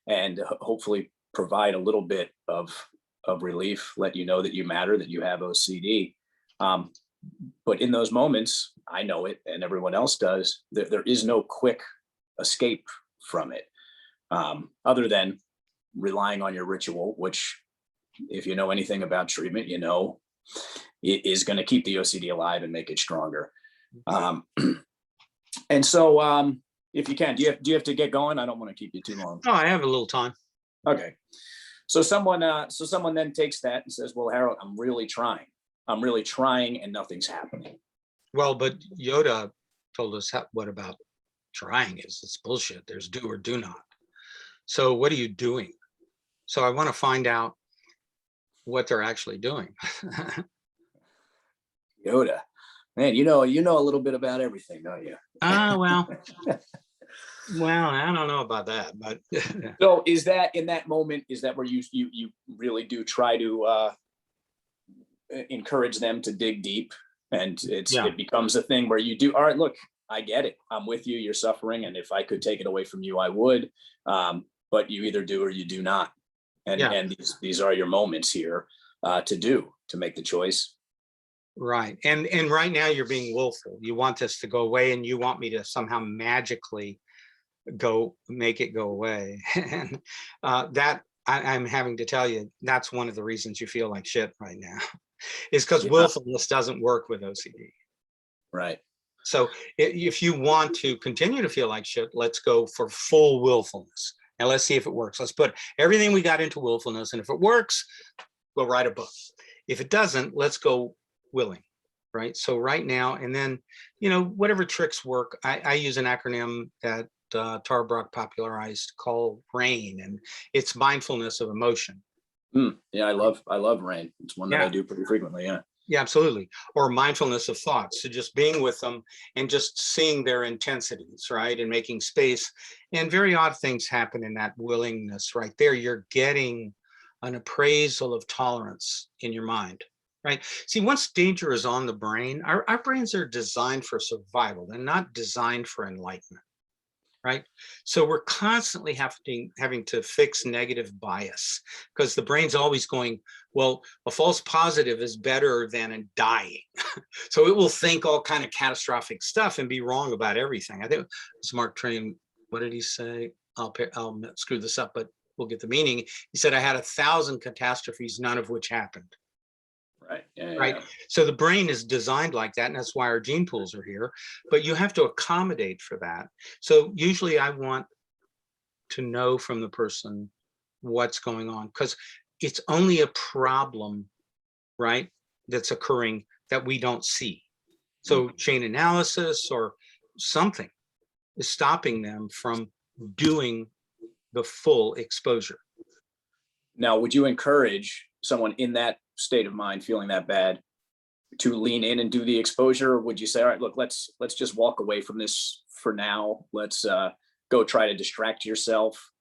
and hopefully provide a little bit of relief, let you know that you matter, that you have OCD. But in those moments, I know it and everyone else does, there is no quick escape from it, other than relying on your ritual, which, if you know anything about treatment, it is going to keep the OCD alive and make it stronger. And so if you can, do you have to get going? I don't want to keep you too long. Oh, I have a little time. Okay. So someone then takes that and says, well, Harold, I'm really trying and nothing's happening. Well, but Yoda told us what about trying is. It's bullshit. There's do or do not. So what are you doing? So I want to find out what they're actually doing. Yoda, man, you know a little bit about everything, don't you? Well, I don't know about that, but so is that in that moment, is that where you really do try to encourage them to dig deep, and it becomes a thing where you do, all right, look, I get it, I'm with you, you're suffering, and if I could take it away from you, I would, but you either do or you do not, and these are your moments here to make the choice. Right. And right now you're being willful. You want this to go away, and you want me to somehow magically make it go away. And that I'm having to tell you, that's one of the reasons you feel like shit right now, is because willfulness doesn't work with OCD. Right. So if you want to continue to feel like shit, let's go for full willfulness. And let's see if it works. Let's put everything we got into willfulness. And if it works, we'll write a book. If it doesn't, let's go willing. Right. So right now, and then, whatever tricks work, I use an acronym that Tarbrock popularized called RAIN, and it's mindfulness of emotion. Yeah, I love RAIN. It's one that I do pretty frequently. Yeah, absolutely. Or mindfulness of thoughts. So just being with them and just seeing their intensities, right? And making space. And very odd things happen in that willingness right there. You're getting an appraisal of tolerance in your mind. Right. See, once danger is on the brain, our brains are designed for survival. They're not designed for enlightenment. Right. So we're constantly having to fix negative bias, because the brain's always going, well, a false positive is better than dying. So it will think all kind of catastrophic stuff and be wrong about everything. I think it was Mark Twain. What did he say? I'll screw this up, but we'll get the meaning. He said, I had 1,000 catastrophes, none of which happened. Right. Right. So the brain is designed like that. And that's why our gene pools are here. But you have to accommodate for that. So usually I want to know from the person what's going on, because it's only a problem, right, that's occurring that we don't see. So chain analysis or something is stopping them from doing the full exposure. Now, would you encourage someone in that state of mind, feeling that bad, to lean in and do the exposure? Or would you say, all right, look, let's just walk away from this for now. Let's go try to distract yourself,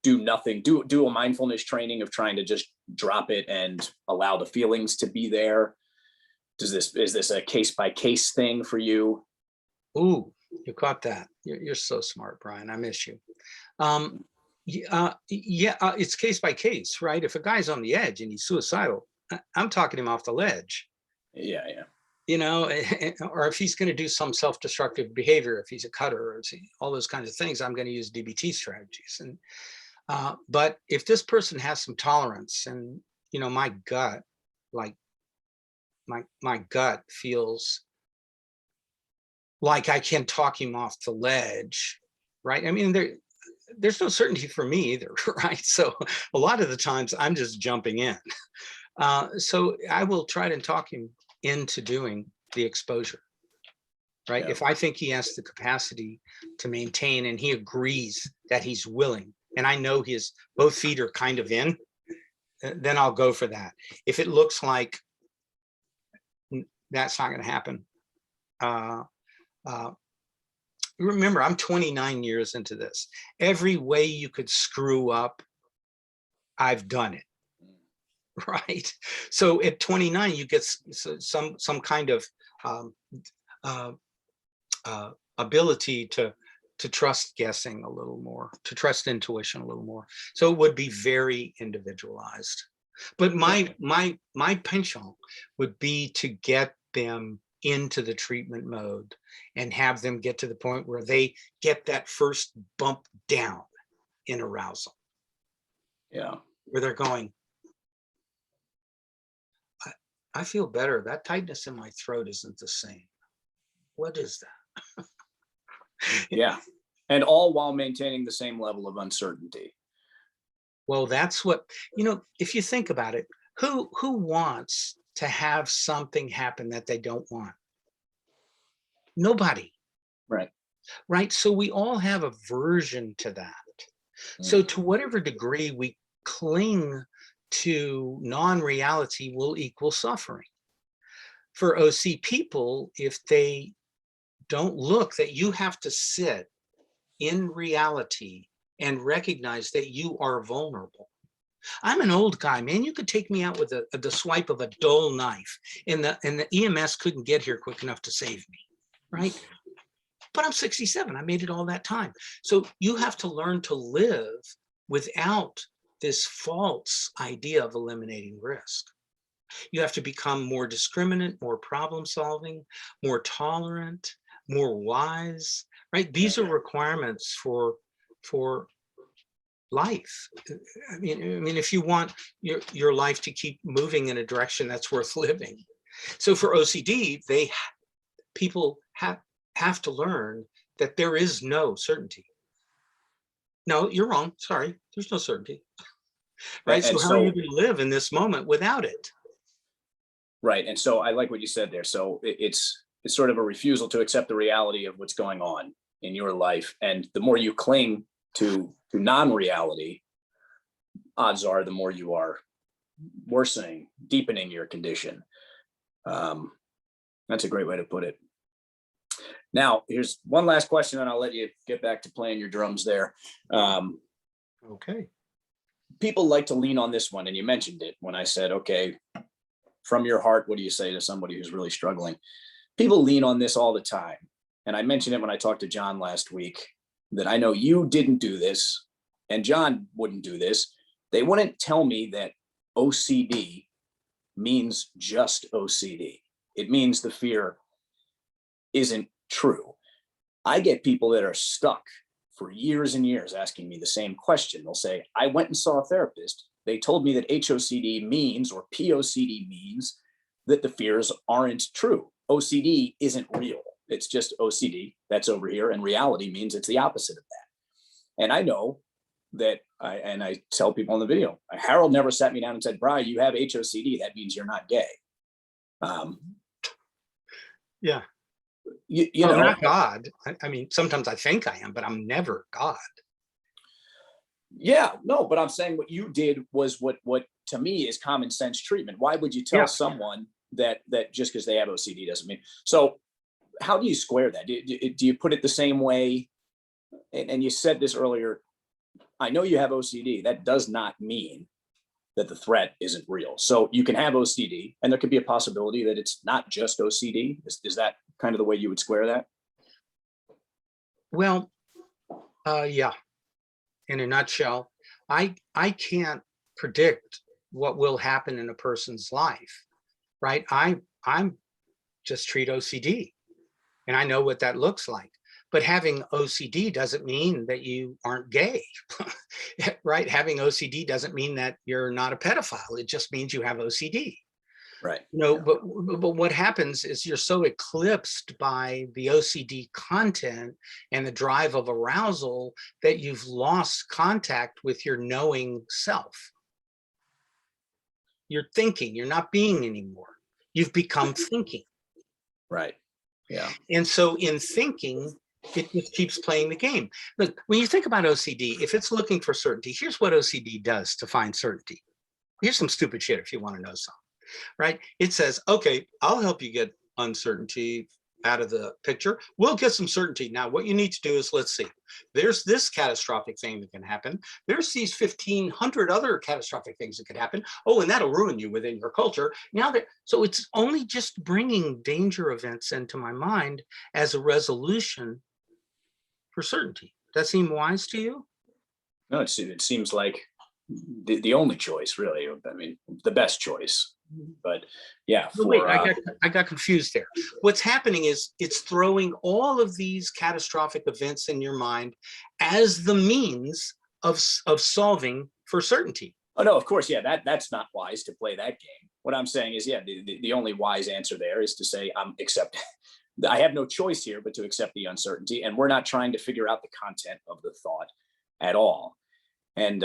do nothing, do a mindfulness training of trying to just drop it and allow the feelings to be there? Is this a case by case thing for you? Ooh, you caught that. You're so smart, Brian. I miss you. It's case by case, right? If a guy's on the edge and he's suicidal, I'm talking him off the ledge. Yeah, yeah. You know, or if he's going to do some self-destructive behavior, if he's a cutter or all those kinds of things, I'm going to use DBT strategies. And but if this person has some tolerance, and you know, my gut, like my gut feels like I can talk him off the ledge, right? I mean, there's no certainty for me either, right? So a lot of the times I'm just jumping in. So I will try to talk him into doing the exposure, right? Yeah. If I think he has the capacity to maintain and he agrees that he's willing, and I know his both feet are kind of in, then I'll go for that. If it looks like that's not going to happen, remember, I'm 29 years into this. Every way you could screw up, I've done it. Right. So at 29, you get some kind of ability to trust guessing a little more, to trust intuition a little more. So it would be very individualized. But my penchant would be to get them into the treatment mode and have them get to the point where they get that first bump down in arousal. Yeah. Where they're going, I feel better. That tightness in my throat isn't the same. What is that? Yeah. And all while maintaining the same level of uncertainty. Well, that's what, you know, if you think about it, who wants to have something happen that they don't want? Nobody. Right. Right. So we all have aversion to that. So to whatever degree we cling to non-reality will equal suffering. For OC people, if they don't look that you have to sit in reality and recognize that you are vulnerable. I'm an old guy, man. You could take me out with the swipe of a dull knife, and the EMS couldn't get here quick enough to save me, right? But I'm 67. I made it all that time. So you have to learn to live without this false idea of eliminating risk. You have to become more discriminate, more problem solving, more tolerant, more wise, right? These are requirements for life. I mean, if you want your life to keep moving in a direction that's worth living. So for OCD, people have to learn that there is no certainty. No, you're wrong. Sorry, there's no certainty. Right. So how are you going to live in this moment without it? Right. And so I like what you said there. So it's sort of a refusal to accept the reality of what's going on in your life. And the more you cling to non-reality, odds are the more you are worsening, deepening your condition. That's a great way to put it. Now, here's one last question, and I'll let you get back to playing your drums there. Okay. People like to lean on this one, and you mentioned it when I said, okay, from your heart, what do you say to somebody who's really struggling? People lean on this all the time. And I mentioned it when I talked to John last week, that I know you didn't do this, and John wouldn't do this. They wouldn't tell me that OCD means just OCD. It means the fear isn't true. I get people that are stuck for years and years asking me the same question. They'll say, I went and saw a therapist. They told me that HOCD means, or POCD means, that the fears aren't true. OCD isn't real. It's just OCD that's over here, and reality means it's the opposite of that. And I know that, I tell people in the video, Harold never sat me down and said, Brian, you have HOCD. That means you're not gay. Yeah. You well, know, not God. I mean, sometimes I think I am, but I'm never God. Yeah, no, but I'm saying what you did was what to me is common sense treatment. Why would you tell someone that just because they have OCD doesn't mean? So how do you square that? Do you put it the same way? And you said this earlier, I know you have OCD. That does not mean that the threat isn't real. So you can have OCD, and there could be a possibility that it's not just OCD. Is that kind of the way you would square that? Well, yeah, in a nutshell, I can't predict what will happen in a person's life, right? I'm just treat OCD, and I know what that looks like. But having OCD doesn't mean that you aren't gay, right? Having OCD doesn't mean that you're not a pedophile. It just means you have OCD. Right. No, Yeah. but what happens is you're so eclipsed by the OCD content and the drive of arousal that you've lost contact with your knowing self. You're thinking, you're not being anymore. You've become thinking. Right. Yeah. And so in thinking, it just keeps playing the game. Look, when you think about OCD, if it's looking for certainty, here's what OCD does to find certainty. Here's some stupid shit if you want to know something. Right? It says, okay, I'll help you get uncertainty out of the picture. We'll get some certainty. Now, what you need to do is, let's see, there's this catastrophic thing that can happen. There's these 1,500 other catastrophic things that could happen. Oh, and that'll ruin you within your culture. Now that, so it's only just bringing danger events into my mind as a resolution for certainty. Does that seem wise to you? No, it seems like the only choice, really. I mean, the best choice. But yeah, No, wait, I got confused there. What's happening is it's throwing all of these catastrophic events in your mind as the means of solving for certainty. oh no, of course, yeah, that's not wise to play that game. What I'm saying is, yeah, the only wise answer there is to say I'm accepting. I have no choice here but to accept the uncertainty, and we're not trying to figure out the content of the thought at all. And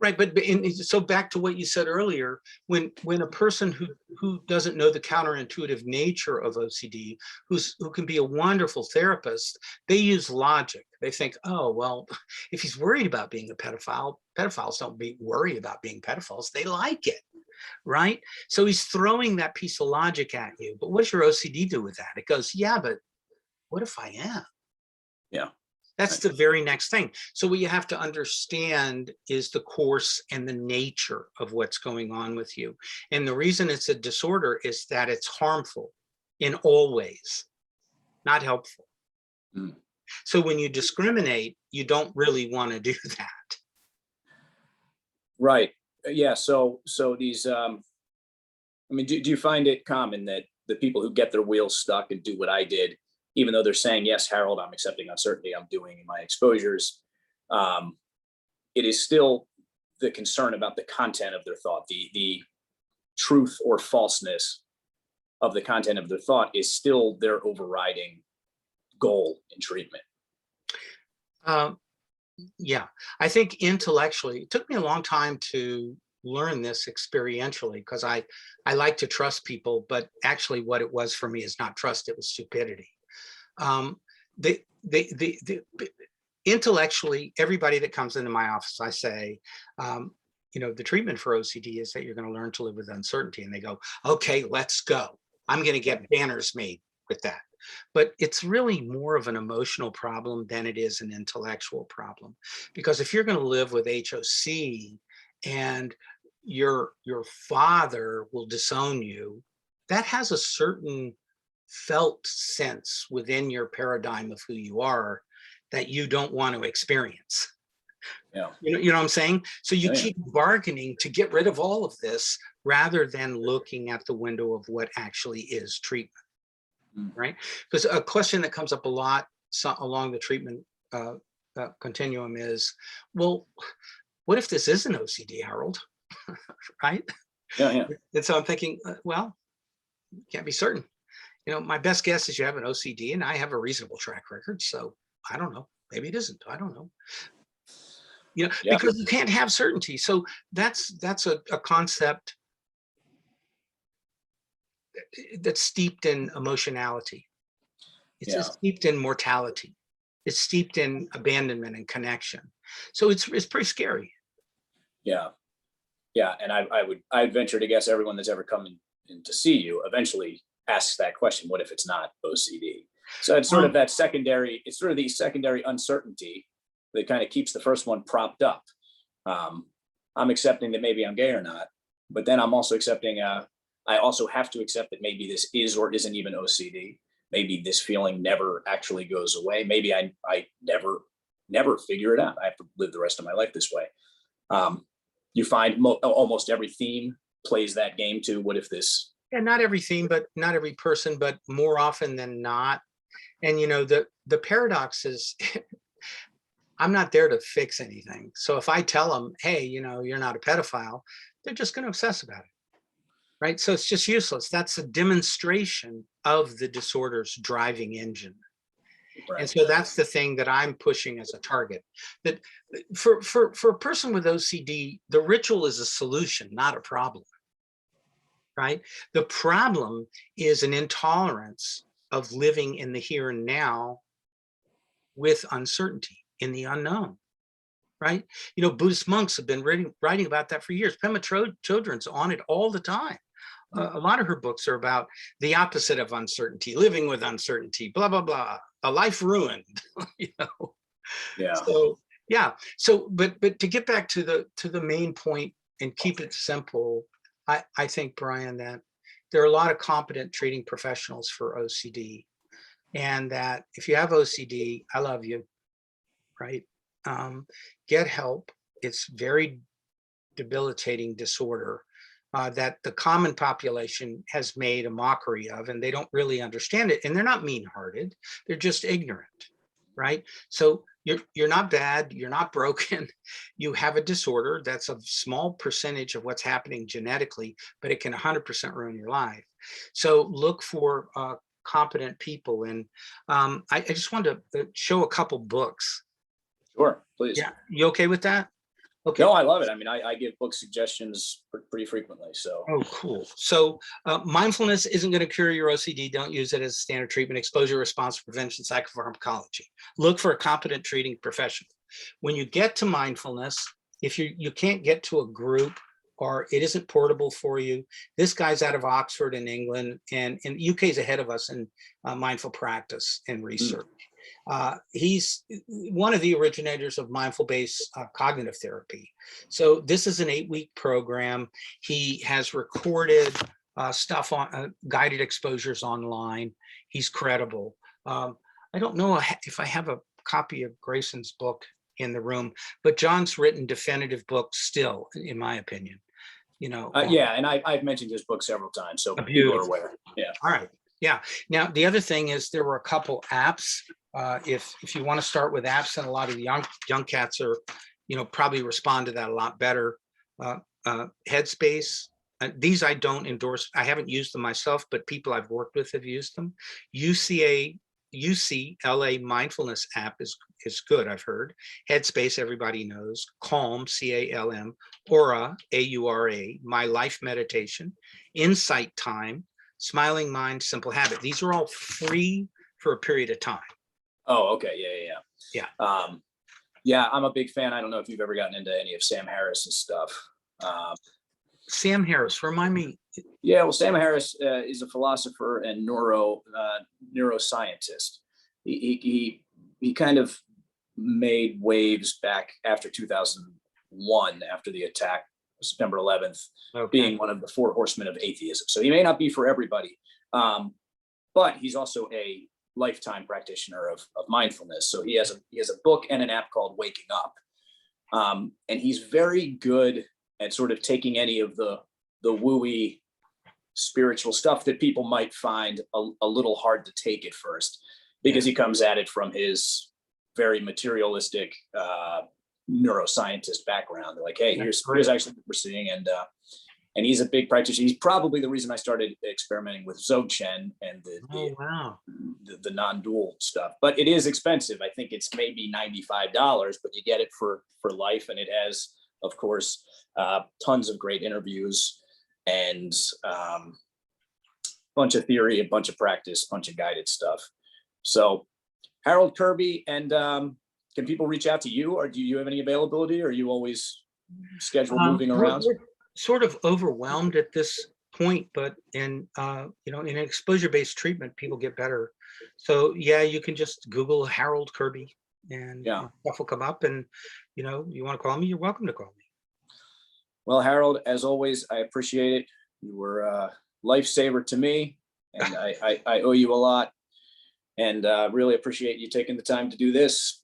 Right, but so back to what you said earlier, when a person who doesn't know the counterintuitive nature of OCD, who can be a wonderful therapist, they use logic. They think, oh well, if he's worried about being a pedophile, pedophiles don't be worried about being pedophiles. They like it, right? So he's throwing that piece of logic at you. But what does your OCD do with that? It goes, yeah, but what if I am? yeah, That's the very next thing. So what you have to understand is the course and the nature of what's going on with you. And the reason it's a disorder is that it's harmful in all ways, not helpful. Mm. So when you discriminate, you don't really want to do that. Right. Yeah. So these, I mean, do you find it common that the people who get their wheels stuck and do what I did, even though they're saying, yes, Harold, I'm accepting uncertainty, I'm doing my exposures, it is still the concern about the content of their thought, the truth or falseness of the content of their thought is still their overriding goal in treatment. Yeah, I think intellectually, it took me a long time to learn this experientially because I like to trust people, but actually what it was for me is not trust, it was stupidity. The intellectually, everybody that comes into my office, I say, you know, the treatment for OCD is that you're going to learn to live with uncertainty. And they go, okay, let's go. I'm going to get banners made with that. But it's really more of an emotional problem than it is an intellectual problem. Because if you're going to live with HOC and your father will disown you, that has a certain felt sense within your paradigm of who you are that you don't want to experience. Yeah. You know what I'm saying? So you Oh, yeah. keep bargaining to get rid of all of this rather than looking at the window of what actually is treatment, right? Because a question that comes up a lot along the treatment continuum is, well, what if this isn't OCD, Harold? Right? Yeah, yeah. And so I'm thinking, well, can't be certain. You know, my best guess is you have an OCD and I have a reasonable track record. So I don't know. Maybe it isn't. I don't know. You know, Yeah. because you can't have certainty. So that's a concept that's steeped in emotionality. It's Yeah. steeped in mortality. It's steeped in abandonment and connection. So it's pretty scary. Yeah. Yeah. And I'd venture to guess everyone that's ever come in to see you eventually asks that question, what if it's not OCD? So it's sort of that secondary, it's sort of the secondary uncertainty that kind of keeps the first one propped up. I'm accepting that maybe I'm gay or not, but then I'm also accepting, I also have to accept that maybe this is or isn't even OCD. Maybe this feeling never actually goes away. Maybe I never figure it out. I have to live the rest of my life this way. You find almost every theme plays that game too. What if this? Yeah, not every theme, but not every person, but more often than not. And the paradox is I'm not there to fix anything. So if I tell them, hey, you're not a pedophile, they're just going to obsess about it. Right. So it's just useless. That's a demonstration of the disorder's driving engine. Right. And so that's the thing that I'm pushing as a target. That for a person with OCD, the ritual is a solution, not a problem. Right. The problem is an intolerance of living in the here and now with uncertainty in the unknown. Right. Buddhist monks have been writing about that for years. Pema Chodron's on it all the time. A lot of her books are about the opposite of uncertainty, living with uncertainty, blah, blah, blah, a life ruined, Yeah. So, yeah. So, but to get back to the main point and keep it simple, I think, Brian, that there are a lot of competent treating professionals for OCD, and that if you have OCD, I love you, right? Get help. It's very debilitating disorder. That the common population has made a mockery of, and they don't really understand it. And they're not mean-hearted; they're just ignorant, right? So you're not bad, you're not broken. You have a disorder that's a small percentage of what's happening genetically, but it can 100% ruin your life. So look for competent people. And I just wanted to show a couple books. Sure, please. Yeah, you okay with that? Okay. No, I love it. I mean, I give book suggestions pretty frequently. So. Oh, cool. So mindfulness isn't going to cure your OCD. Don't use it as a standard treatment. Exposure response prevention, psychopharmacology. Look for a competent treating professional. When you get to mindfulness, if you can't get to a group or it isn't portable for you, this guy's out of Oxford in England, and the UK is ahead of us in mindful practice and research. He's one of the originators of mindful-based cognitive therapy. So this is an 8-week program. He has recorded stuff on guided exposures online. He's credible. I don't know if I have a copy of Grayson's book in the room, but John's written definitive books still, in my opinion. Yeah, and I've mentioned his book several times, so people are aware. Yeah. All right. Yeah. Now, the other thing is there were a couple apps. If you want to start with apps, and a lot of the young cats are, probably respond to that a lot better. Headspace. These I don't endorse. I haven't used them myself, but people I've worked with have used them. UCLA mindfulness app is good, I've heard. Headspace, everybody knows. Calm, CALM. Aura, AURA, My Life Meditation. Insight Time, Smiling Mind, Simple Habit. These are all free for a period of time. Oh, okay. Yeah. Yeah, I'm a big fan. I don't know if you've ever gotten into any of Sam Harris's stuff. Sam Harris, remind me. Yeah, well, Sam Harris is a philosopher and neuroscientist. He kind of made waves back after 2001, after the attack, September 11th, being one of the 4 horsemen of atheism. So he may not be for everybody, but he's also a lifetime practitioner of mindfulness. So he has a book and an app called Waking Up, and he's very good at sort of taking any of the wooey spiritual stuff that people might find a little hard to take at first, because he comes at it from his very materialistic neuroscientist background. They're like, hey, here's actually what we're seeing, and he's a big practitioner. He's probably the reason I started experimenting with Dzogchen and the non-dual stuff. But it is expensive. I think it's maybe $95, but you get it for life, and it has, of course, tons of great interviews and a bunch of theory, a bunch of practice, a bunch of guided stuff. So Harold Kirby, and can people reach out to you, or do you have any availability, or are you always scheduled moving around? We're sort of overwhelmed at this point, but in in exposure-based treatment, people get better. So yeah, you can just Google Harold Kirby and stuff will come up, and you want to call me, you're welcome to call me. Well, Harold, as always, I appreciate it. You were a lifesaver to me, and I owe you a lot. And really appreciate you taking the time to do this.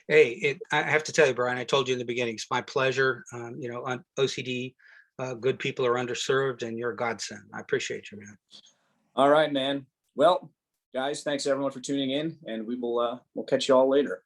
Hey, I have to tell you, Brian, I told you in the beginning, it's my pleasure. On OCD, good people are underserved, and you're a godsend. I appreciate you, man. All right, man. Well, guys, thanks everyone for tuning in, and we'll catch you all later.